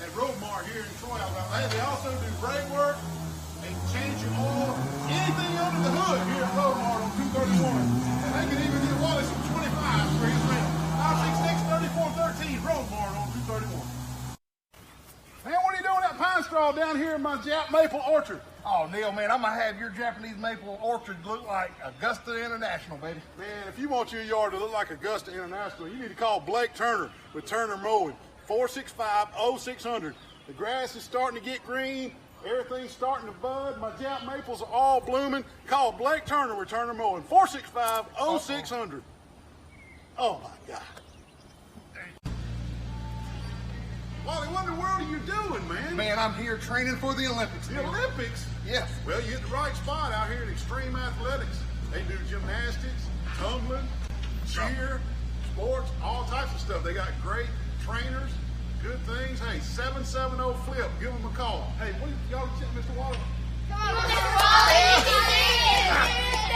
at Roadmore here in Troy, Alabama. Hey, they also do brake work. They can change your oil, anything under the hood here at Roadmore on 231. And they can even get Wally some 25s for his rim. 566-3413, Roadmore on 231. Man, what are you doing with that pine straw down here in my Jap maple orchard? Oh, Neal, man, I'm going to have your Japanese maple orchard look like Augusta International, baby. Man, if you want your yard to look like Augusta International, you need to call Blake Turner with Turner Mowing, 465-0600. The grass is starting to get green. Everything's starting to bud. My Jap maples are all blooming. Call Blake Turner with Turner Mowing, 465-0600. Oh, my God. Wally, what in the world are you doing, man? Man, I'm here training for the Olympics. The Olympics? Yes. Well, you're in the right spot out here in Extreme Athletics. They do gymnastics, tumbling, cheer, sports, all types of stuff. They got great trainers, good things. Hey, 770-FLIP. Give them a call. Hey, what y'all sitting, Mr. Wally? Come on, Mr. Wally!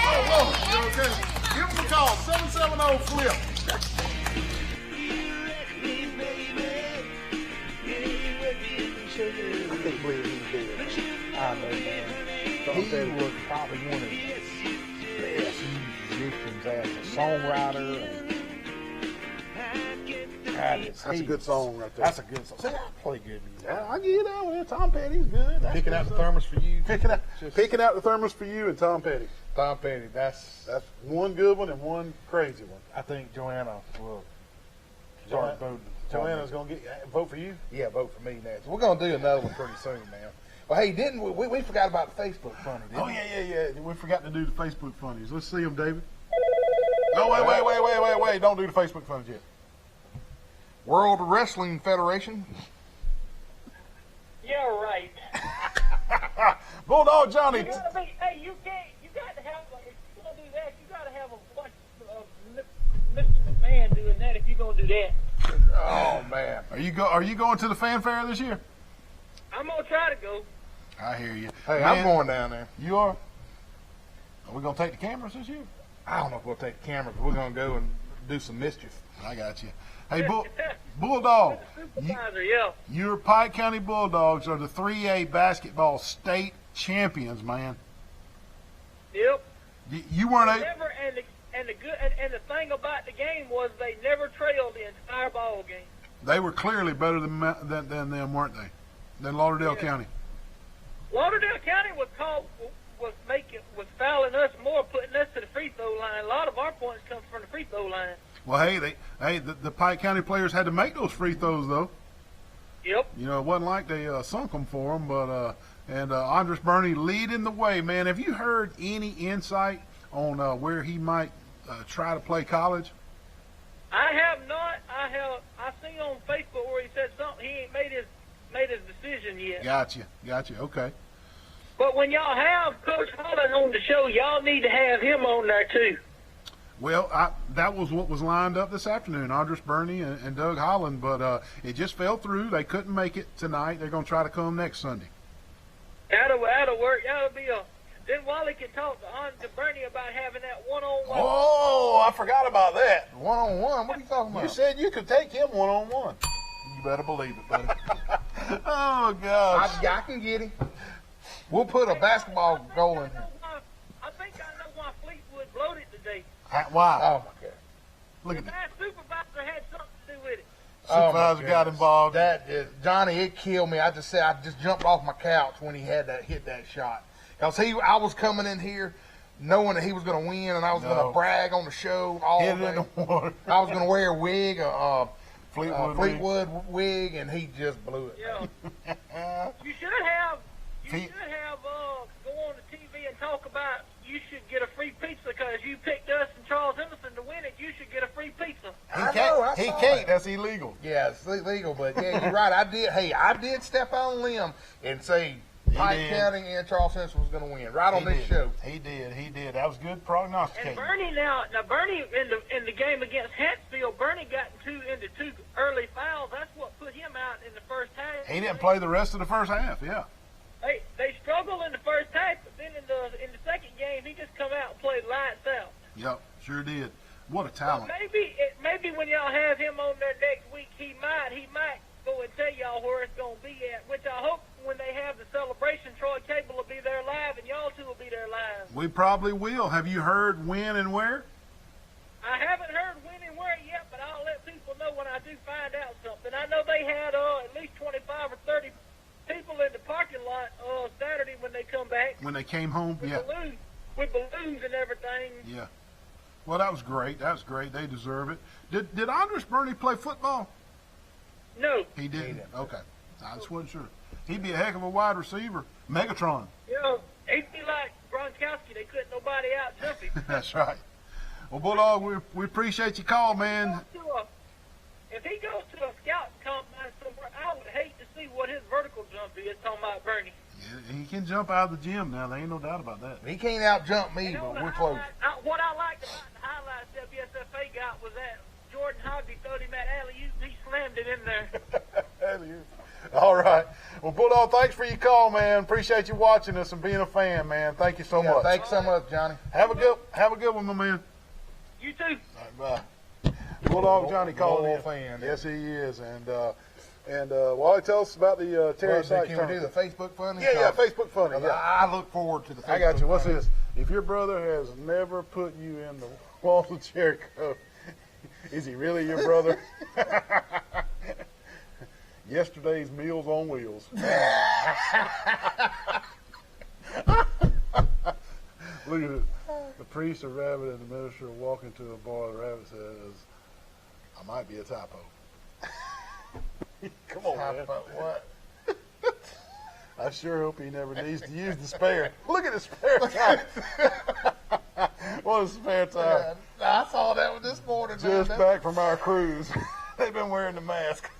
Oh, whoa, you okay? Give them a call, 770-FLIP. I can't believe he's dead. I know, man. He was probably one of the best musicians as a songwriter. That's a good song right there. That's a good song. See, I play good music. I get that one. Tom Petty's good. That's Picking out the thermos for you. Picking out the thermos for you and Tom Petty. Tom Petty, that's one good one and one crazy one. I think Joanna will start voting. Joanna's going to vote for you? Yeah, vote for me next. We're going to do another one pretty soon, man. Well, hey, didn't we forgot about the Facebook funny, didn't we? Yeah. We forgot to do the Facebook funnies. Let's see them, David. No, wait. Don't do the Facebook funnies yet. World Wrestling Federation. Yeah, right. Bulldog Johnny. You got to have, if you're going to do that, you got to have a bunch of Mr. McMahon doing that if you're going to do that. Oh, man. Are you going to the fanfare this year? I'm going to try to go. I hear you. Hey, I'm going down there. You are? Are we going to take the cameras this year? I don't know if we'll take the camera, but we're going to go and do some mischief. I got you. Hey, Bulldog, your Pike County Bulldogs are the 3A basketball state champions, man. Yep. You weren't able. Never, and the thing about the game was they never trailed the entire ball game. They were clearly better than them, weren't they? Than Lauderdale County. Lauderdale County was fouling us more, putting us to the free throw line. A lot of our points come from the free throw line. Well, the Pike County players had to make those free throws, though. Yep. You know, it wasn't like they sunk them for them, but Andres Burney leading the way, man. Have you heard any insight on where he might try to play college? I have not. I seen on Facebook where he said something. He ain't made his decision yet. Gotcha. Okay. But when y'all have Coach Holland on the show, y'all need to have him on there too. Well, that was what was lined up this afternoon, Andres Burney and Doug Holland, but it just fell through. They couldn't make it tonight. They're going to try to come next Sunday. That'll work. That'll be then Wally can talk to Bernie about having that one-on-one. Oh, I forgot about that. One-on-one? What are you talking about? You said you could take him one-on-one. You better believe it, buddy. Oh, gosh. I can get him. We'll put a basketball goal in here. I think I know why Fleetwood bloated today. Why? Oh, my God. Look at The that. supervisor had something to do with it. Supervisor got involved. That is, Johnny, it killed me. I just jumped off my couch when he had hit that shot. Because I was coming in here knowing that he was going to win, and I was going to brag on the show all Hit it day. in the water. I was going to wear a wig, Fleetwood wig, and he just blew it. Yeah. You should have go on the TV and talk about you should get a free pizza because you picked us and Charles Emerson to win it. You should get a free pizza. He can't. That's illegal. Yeah, it's illegal, but yeah, you're right. I did step out on a limb and say Pike County and Charles Emerson was going to win right on this show. He did. That was good prognosticating. And Bernie now Bernie in the game against Hatfield, Bernie got into two early fouls. That's what put him out in the first half. He didn't play the rest of the first half. Yeah. They struggled in the first half, but then in the second game, he just come out and played lights out. Yep, sure did. What a talent. Well, maybe when y'all have him on there next week, he might go and tell y'all where it's gonna be at. Which I hope when they have the celebration, Troy Cable will be there live, and y'all two will be there live. We probably will. Have you heard when and where? I haven't heard when and where yet, but I'll let people know when I do find out something. I know they had at least 25 or 30 people in the parking lot Saturday when they come back. When they came home, with balloons and everything. Yeah. Well, that was great. They deserve it. Did Andres Bernie play football? No. He didn't? Okay. I just wasn't sure. He'd be a heck of a wide receiver. Megatron. Yeah, he'd be like Gronkowski. They couldn't nobody out jump him. That's right. Well, Bulldog, we appreciate your call, man. If he goes to a scout combine somewhere, I would hate to see what his vertical jump is, talking about Bernie. Yeah, he can jump out of the gym now. There ain't no doubt about that. He can't out-jump me, but we're close. What I liked about the highlights WSFA got was that Jordan Hogby threw him at alley-oop. He slammed it in there. All right. Well, Bulldog, thanks for your call, man. Appreciate you watching us and being a fan, man. Thank you so much. Thanks so much, Johnny. Have a good one, my man. You too. Bye. Bulldog Johnny called in. Fan. Yes, he is. And Wally, tell us about the Terry Sykes Can we do the Facebook funny? Yeah, Facebook funny. Yeah. I look forward to the Facebook I got you. What's funny. this? If your brother has never put you in the walls of Jericho, is he really your brother? Yesterday's Meals on Wheels. Look at it. The priest, a rabbit, and the minister walk into a bar. The rabbit says, I might be a typo. Come on, man. What? I sure hope he never needs to use the spare. Look at the spare tire. What a spare tire. I saw that one this morning. Just back from our cruise. They've been wearing the mask.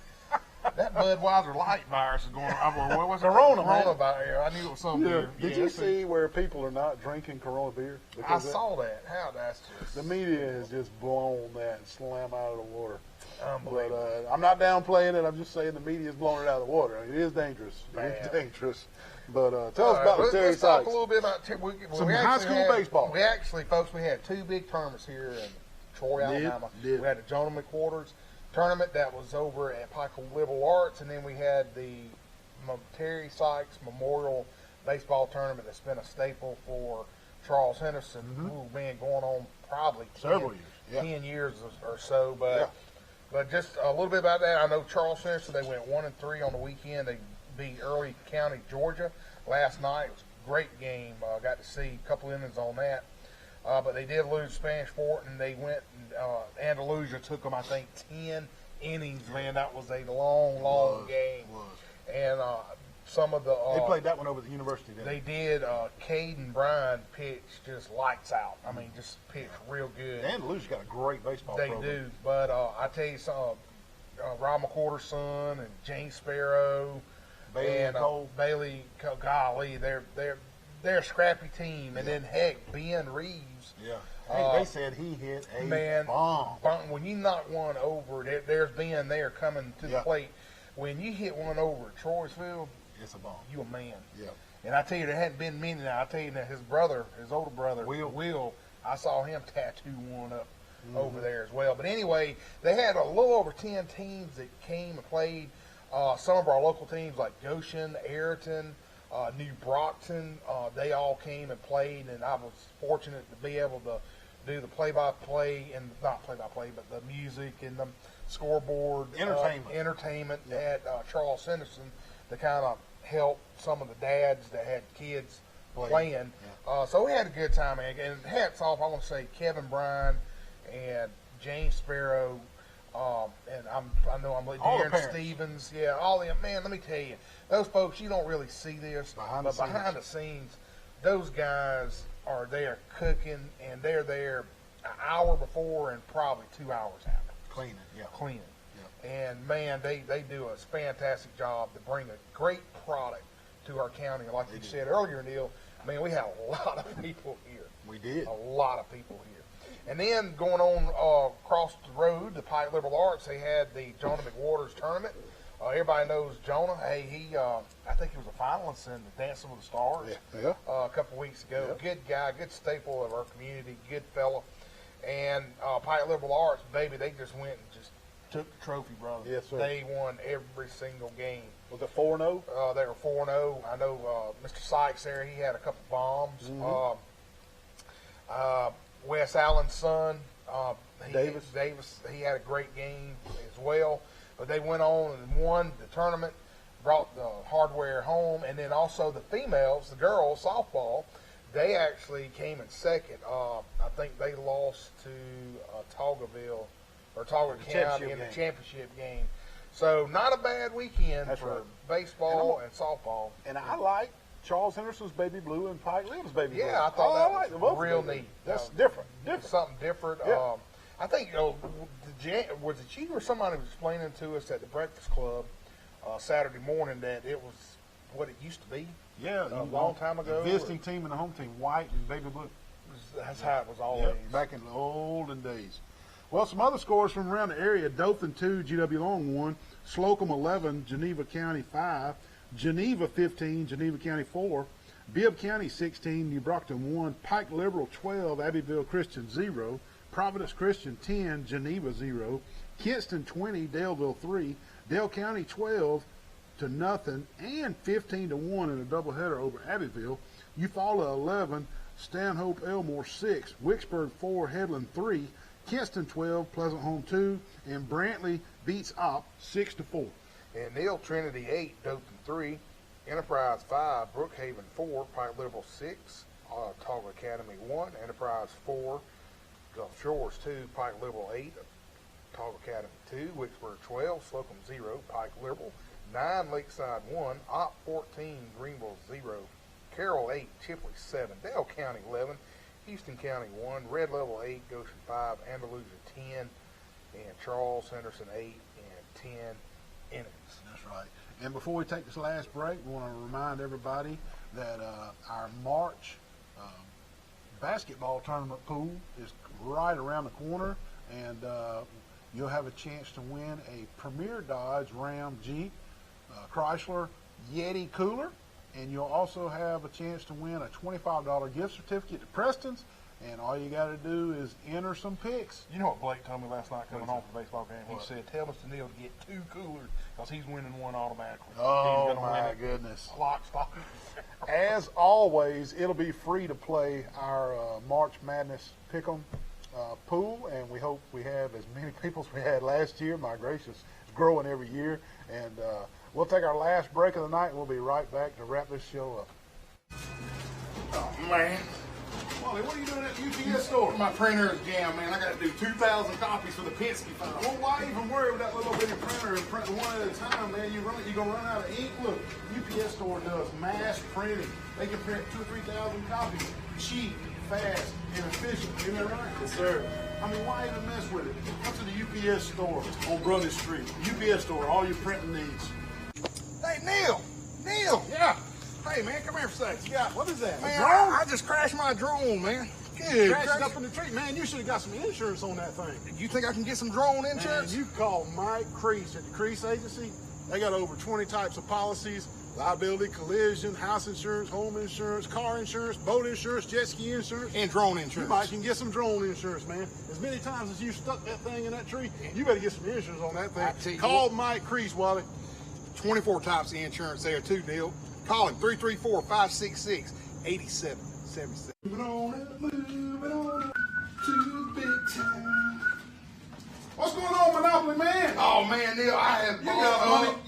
That Budweiser light virus is going on. What was it? Coronavirus. I knew it was something. Yeah. Did you see where people are not drinking Corona beer? I saw that. How that's just... The media has just blown that and slam out of the water. Unbelievable. But I'm not downplaying it. I'm just saying the media's blowing it out of the water. It is dangerous. It is dangerous. But tell us about the Terry Let's talk Sykes. a little bit about some high school baseball. We actually, folks, we had two big tournaments here in Troy, Alabama. We had the Jonah McQuarters tournament that was over at Pike Liberal Arts, and then we had the Terry Sykes Memorial Baseball Tournament that's been a staple for Charles Henderson. Ooh, man, going on probably 10 years or so. But just a little bit about that. I know Charles Henderson, they went 1-3 on the weekend. They beat Early County, Georgia last night. It was a great game. Got to see a couple innings on that. But they did lose Spanish Fort, and they went, Andalusia took them, I think, 10 innings, man. That was a long game. And some of the... they played that one over at the university, didn't they? They did. Caden Bryan pitched just lights out. I mean, just pitched real good. Andalusia's got a great baseball program. They do. But I tell you something, Rob McQuarter's son and James Sparrow Bailey, golly, they're a scrappy team. And then, heck, Ben Reeves. Yeah. Hey, they said he hit a bomb. When you knock one over, there's Ben there coming to the plate. When you hit one over at Troy's Field, it's a bomb. You a man. Yeah. And I tell you, there hadn't been many. Now I tell you that his older brother, Will, I saw him tattoo one up over there as well. But anyway, they had a little over 10 teams that came and played. Some of our local teams like Goshen, Ayrton, New Brockton, they all came and played, and I was fortunate to be able to do the play-by-play, and not play-by-play, but the music and the scoreboard entertainment at Charles Henderson to kind of help some of the dads that had kids playing. So we had a good time, man. And hats off, I want to say Kevin Bryan and James Sparrow, and I know I'm like Darren Stevens, all them. Man, let me tell you, those folks, you don't really see this, but behind the scenes, those guys are there cooking, and they're there an hour before and probably 2 hours after. Cleaning. And man, they do a fantastic job to bring a great product to our county. Like you said earlier, Neal, man, we had a lot of people here. We did. A lot of people here. And then going on across the road, the Pike Liberal Arts, they had the Jonah McWaters tournament. Everybody knows Jonah. Hey, he I think he was a finalist in the Dancing with the Stars a couple weeks ago. Good guy, good staple of our community, good fella. And Pike Liberal Arts, baby, they just went and just took the trophy, brother. Yes, sir. They won every single game. Was it 4-0? They were 4-0. I know Mr. Sykes there, he had a couple bombs. Wes Allen's son, Davis, he had a great game as well. But they went on and won the tournament, brought the hardware home, and then also the females, the girls, softball, they actually came in second. I think they lost to Tolgaville or Tolga County in the championship game. So not a bad weekend for baseball and softball. And I like Charles Henderson's Baby Blue and Pike Liberal's Baby Blue. Yeah, I thought that was real neat. That's different. Something different. Yeah. I think, was it you or somebody was explaining to us at the Breakfast Club Saturday morning that it was what it used to be? Yeah, a long time ago. The visiting team and the home team, white and baby blue. That's how it was always. Back in the olden days. Well, some other scores from around the area. Dothan 2, GW Long 1. Slocum 11, Geneva County 5. Geneva 15, Geneva County 4. Bibb County 16, New Brockton 1. Pike Liberal 12, Abbeville Christian 0. Providence Christian 10, Geneva 0. Kinston 20, Daleville 3. Dale County 12 to nothing and 15-1 in a doubleheader over Abbeville. Eufaula 11, Stanhope Elmore 6. Wicksburg 4, Headland 3. Kinston 12, Pleasant Home 2. And Brantley beats Opp 6-4. And Neal Trinity 8, Dothan 3. Enterprise 5, Brookhaven 4. Pike Liberal 6. Toggle Academy 1. Enterprise 4. Gulf Shores 2, Pike Liberal 8, Toggle Academy 2, Wicksburg 12, Slocum 0, Pike Liberal 9, Lakeside 1, Opp 14, Greenville 0, Carroll 8, Chipley 7, Dale County 11, Houston County 1, Red Level 8, Goshen 5, Andalusia 10, and Charles Henderson 8 and 10 innings. That's right. And before we take this last break, we want to remind everybody that our March basketball tournament pool is right around the corner, and you'll have a chance to win a Premier Dodge Ram Jeep Chrysler Yeti cooler, and you'll also have a chance to win a $25 gift certificate to Preston's, and all you got to do is enter some picks. You know what Blake told me last night coming home from the baseball game? He said, tell Mr. Neal to get 2 coolers because he's winning one automatically. Oh, my goodness. Lock, stock. As always, it'll be free to play our March Madness Pick'em pool, and we hope we have as many people as we had last year. My gracious, it's growing every year. And we'll take our last break of the night, and we'll be right back to wrap this show up. Oh, man. Wally, what are you doing at the UPS store? My printer is jammed, man. I got to do 2,000 copies for the Penske file. Well, why even worry with that little bitty printer and print one at a time, man? You're going to run out of ink. Look, UPS store does mass printing. They can print 2,000 or 3,000 copies. Cheap, fast, and efficient. Isn't that right? Yes, sir. I mean, why even mess with it? Come to the UPS store on Brothers Street. UPS store, all your printing needs. Hey, Neal! Neal! Yeah. Hey, man, come here for a second. Yeah, what is that? Man, I just crashed my drone, man. Good. Crashed it up in the tree. Man, you should have got some insurance on that thing. You think I can get some drone insurance? Man, you call Mike Crease at the Crease Agency. They got over 20 types of policies: liability, collision, house insurance, home insurance, car insurance, boat insurance, jet ski insurance, and drone insurance. You might can get some drone insurance, man. As many times as you stuck that thing in that tree, you better get some insurance on that thing. Call Mike Crease, Wally. 24 types of insurance there too, Neal. Call him 334-566-8777. Moving on up to big time. What's going on, Monopoly man? Oh man, Neal,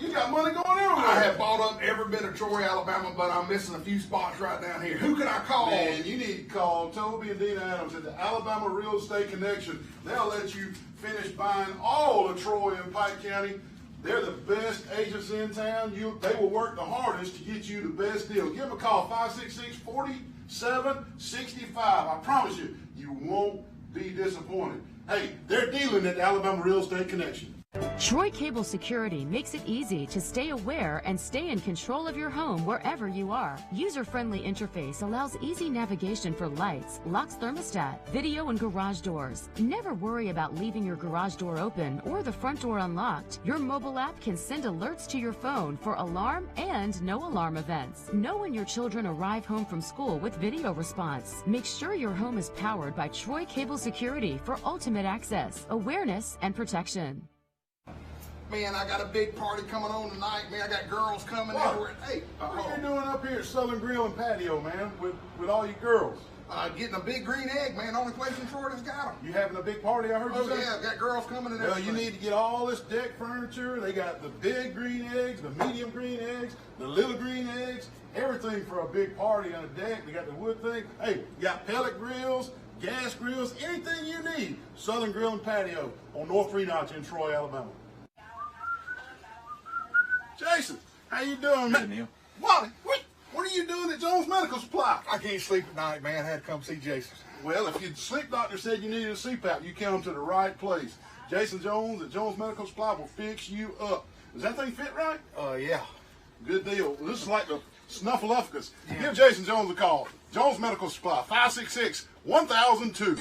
You got money going everywhere. I have bought up every bit of Troy, Alabama, but I'm missing a few spots right down here. Who can I call? Man, you need to call Toby and Dina Adams at the Alabama Real Estate Connection. They'll let you finish buying all of Troy and Pike County. They're the best agents in town. They will work the hardest to get you the best deal. Give them a call, 566-4765. I promise you, you won't be disappointed. Hey, they're dealing at the Alabama Real Estate Connection. Troy Cable Security makes it easy to stay aware and stay in control of your home wherever you are. User-friendly interface allows easy navigation for lights, locks thermostat, video and garage doors. Never worry about leaving your garage door open or the front door unlocked. Your mobile app can send alerts to your phone for alarm and no alarm events. Know when your children arrive home from school with video response. Make sure your home is powered by Troy Cable Security for ultimate access, awareness, and protection. Man, I got a big party coming on tonight, man. I got girls coming everywhere. Hey, what are you doing up here at Southern Grill and Patio, man, with all you girls? Getting a big green egg, man. Only place in Florida that's got them. You having a big party, I heard you say? Yeah, got girls coming and everything. Well, you need to get all this deck furniture. They got the big green eggs, the medium green eggs, the little green eggs, everything for a big party on a deck. They got the wood thing. Hey, you got pellet grills, gas grills, anything you need. Southern Grill and Patio on North Three Notch in Troy, Alabama. Jason, how you doing, man? Neal. Wally, what are you doing at Jones Medical Supply? I can't sleep at night, man. I had to come see Jason. Well, if your sleep doctor said you needed a CPAP, you came to the right place. Jason Jones at Jones Medical Supply will fix you up. Does that thing fit right? Yeah. Good deal. This is like the Snuffleupagus. Yeah. Give Jason Jones a call. Jones Medical Supply, 566-1002.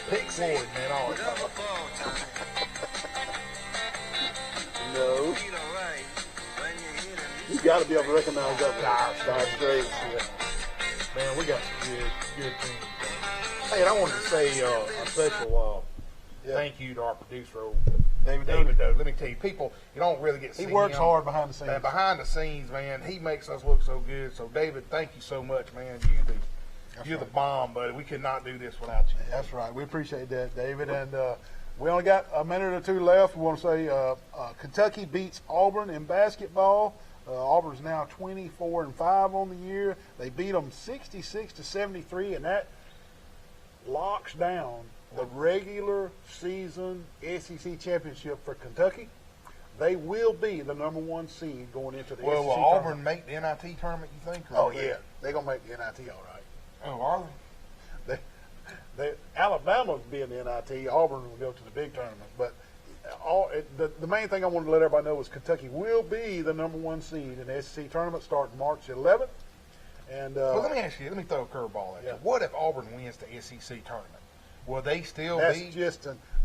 Pink Floyd, man, all the time. No. You got to be able to recognize that Dire Straits. Man, we got some good things. Hey, and I wanted to say a special thank you to our producer, David Doe. Let me tell you, people, you don't really get to see He works hard behind the scenes. And behind the scenes, man, he makes us look so good. So, David, thank you so much, man. You're the bomb, buddy. We could not do this without you. That's right. We appreciate that, David. And we only got a minute or two left. We want to say Kentucky beats Auburn in basketball. Auburn's now 24-5 on the year. They beat them 66-73, and that locks down the regular season SEC championship for Kentucky. They will be the '1 seed going into the SEC will Auburn make the NIT tournament, you think? Oh, yeah. They're going to make the NIT all right. Oh, are they? Alabama will be in the NIT. Auburn will go to the big tournament. But the main thing I wanted to let everybody know is Kentucky will be the #1 seed in the SEC tournament starting March 11th. And well, let me ask you. Let me throw a curveball at you. What if Auburn wins the SEC tournament? Will they still be?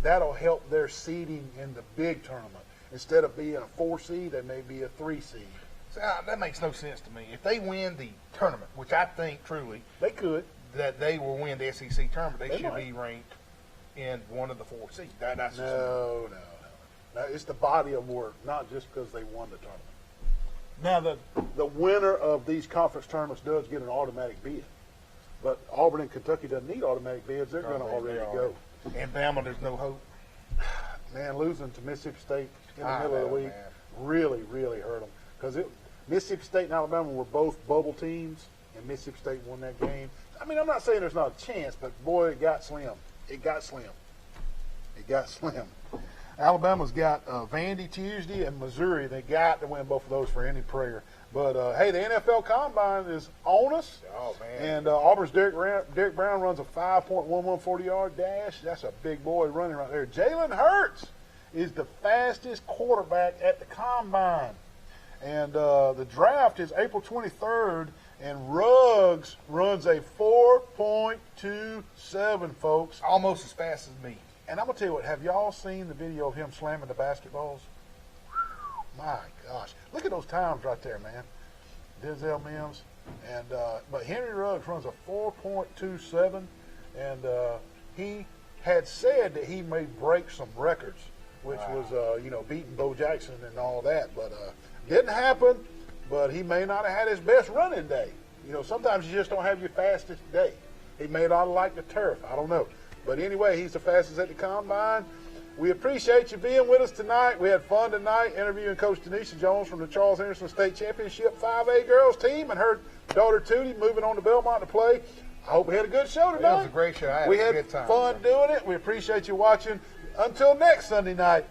That'll help their seeding in the big tournament. Instead of being a 4 seed, they may be a 3 seed. So, that makes no sense to me. If they win the tournament, which I think truly they could, that they will win the SEC tournament, they should be ranked in one of the 4 seeds. That's no. It's the body of work, not just because they won the tournament. Now, the winner of these conference tournaments does get an automatic bid. But Auburn and Kentucky doesn't need automatic bids. They're going to already go. And Bama, there's no hope. Man, losing to Mississippi State in the middle of the week really, really hurt them. Because Mississippi State and Alabama were both bubble teams, and Mississippi State won that game. I mean, I'm not saying there's not a chance, but, boy, it got slim. It got slim. Alabama's got Vandy Tuesday and Missouri. They got to win both of those for any prayer. But, hey, the NFL Combine is on us. Oh, man. And Auburn's Derek Brown runs a 5.11 40-yard dash. That's a big boy running right there. Jalen Hurts is the fastest quarterback at the Combine. And the draft is April 23rd, and Ruggs runs a 4.27, folks. Almost as fast as me. And I'm going to tell you what, have y'all seen the video of him slamming the basketballs? My gosh. Look at those times right there, man. Denzel Mims. And but Henry Ruggs runs a 4.27, and he had said that he may break some records, which was, beating Bo Jackson and all that. But didn't happen, but he may not have had his best running day. Sometimes you just don't have your fastest day. He may not like the turf. I don't know. But anyway, he's the fastest at the combine. We appreciate you being with us tonight. We had fun tonight interviewing Coach Tanisha Jones from the Charles Henderson State Championship 5A girls team and her daughter Tootie moving on to Belmont to play. I hope we had a good show tonight. It was a great show. I had a good time. We had fun doing it. We appreciate you watching. Until next Sunday night,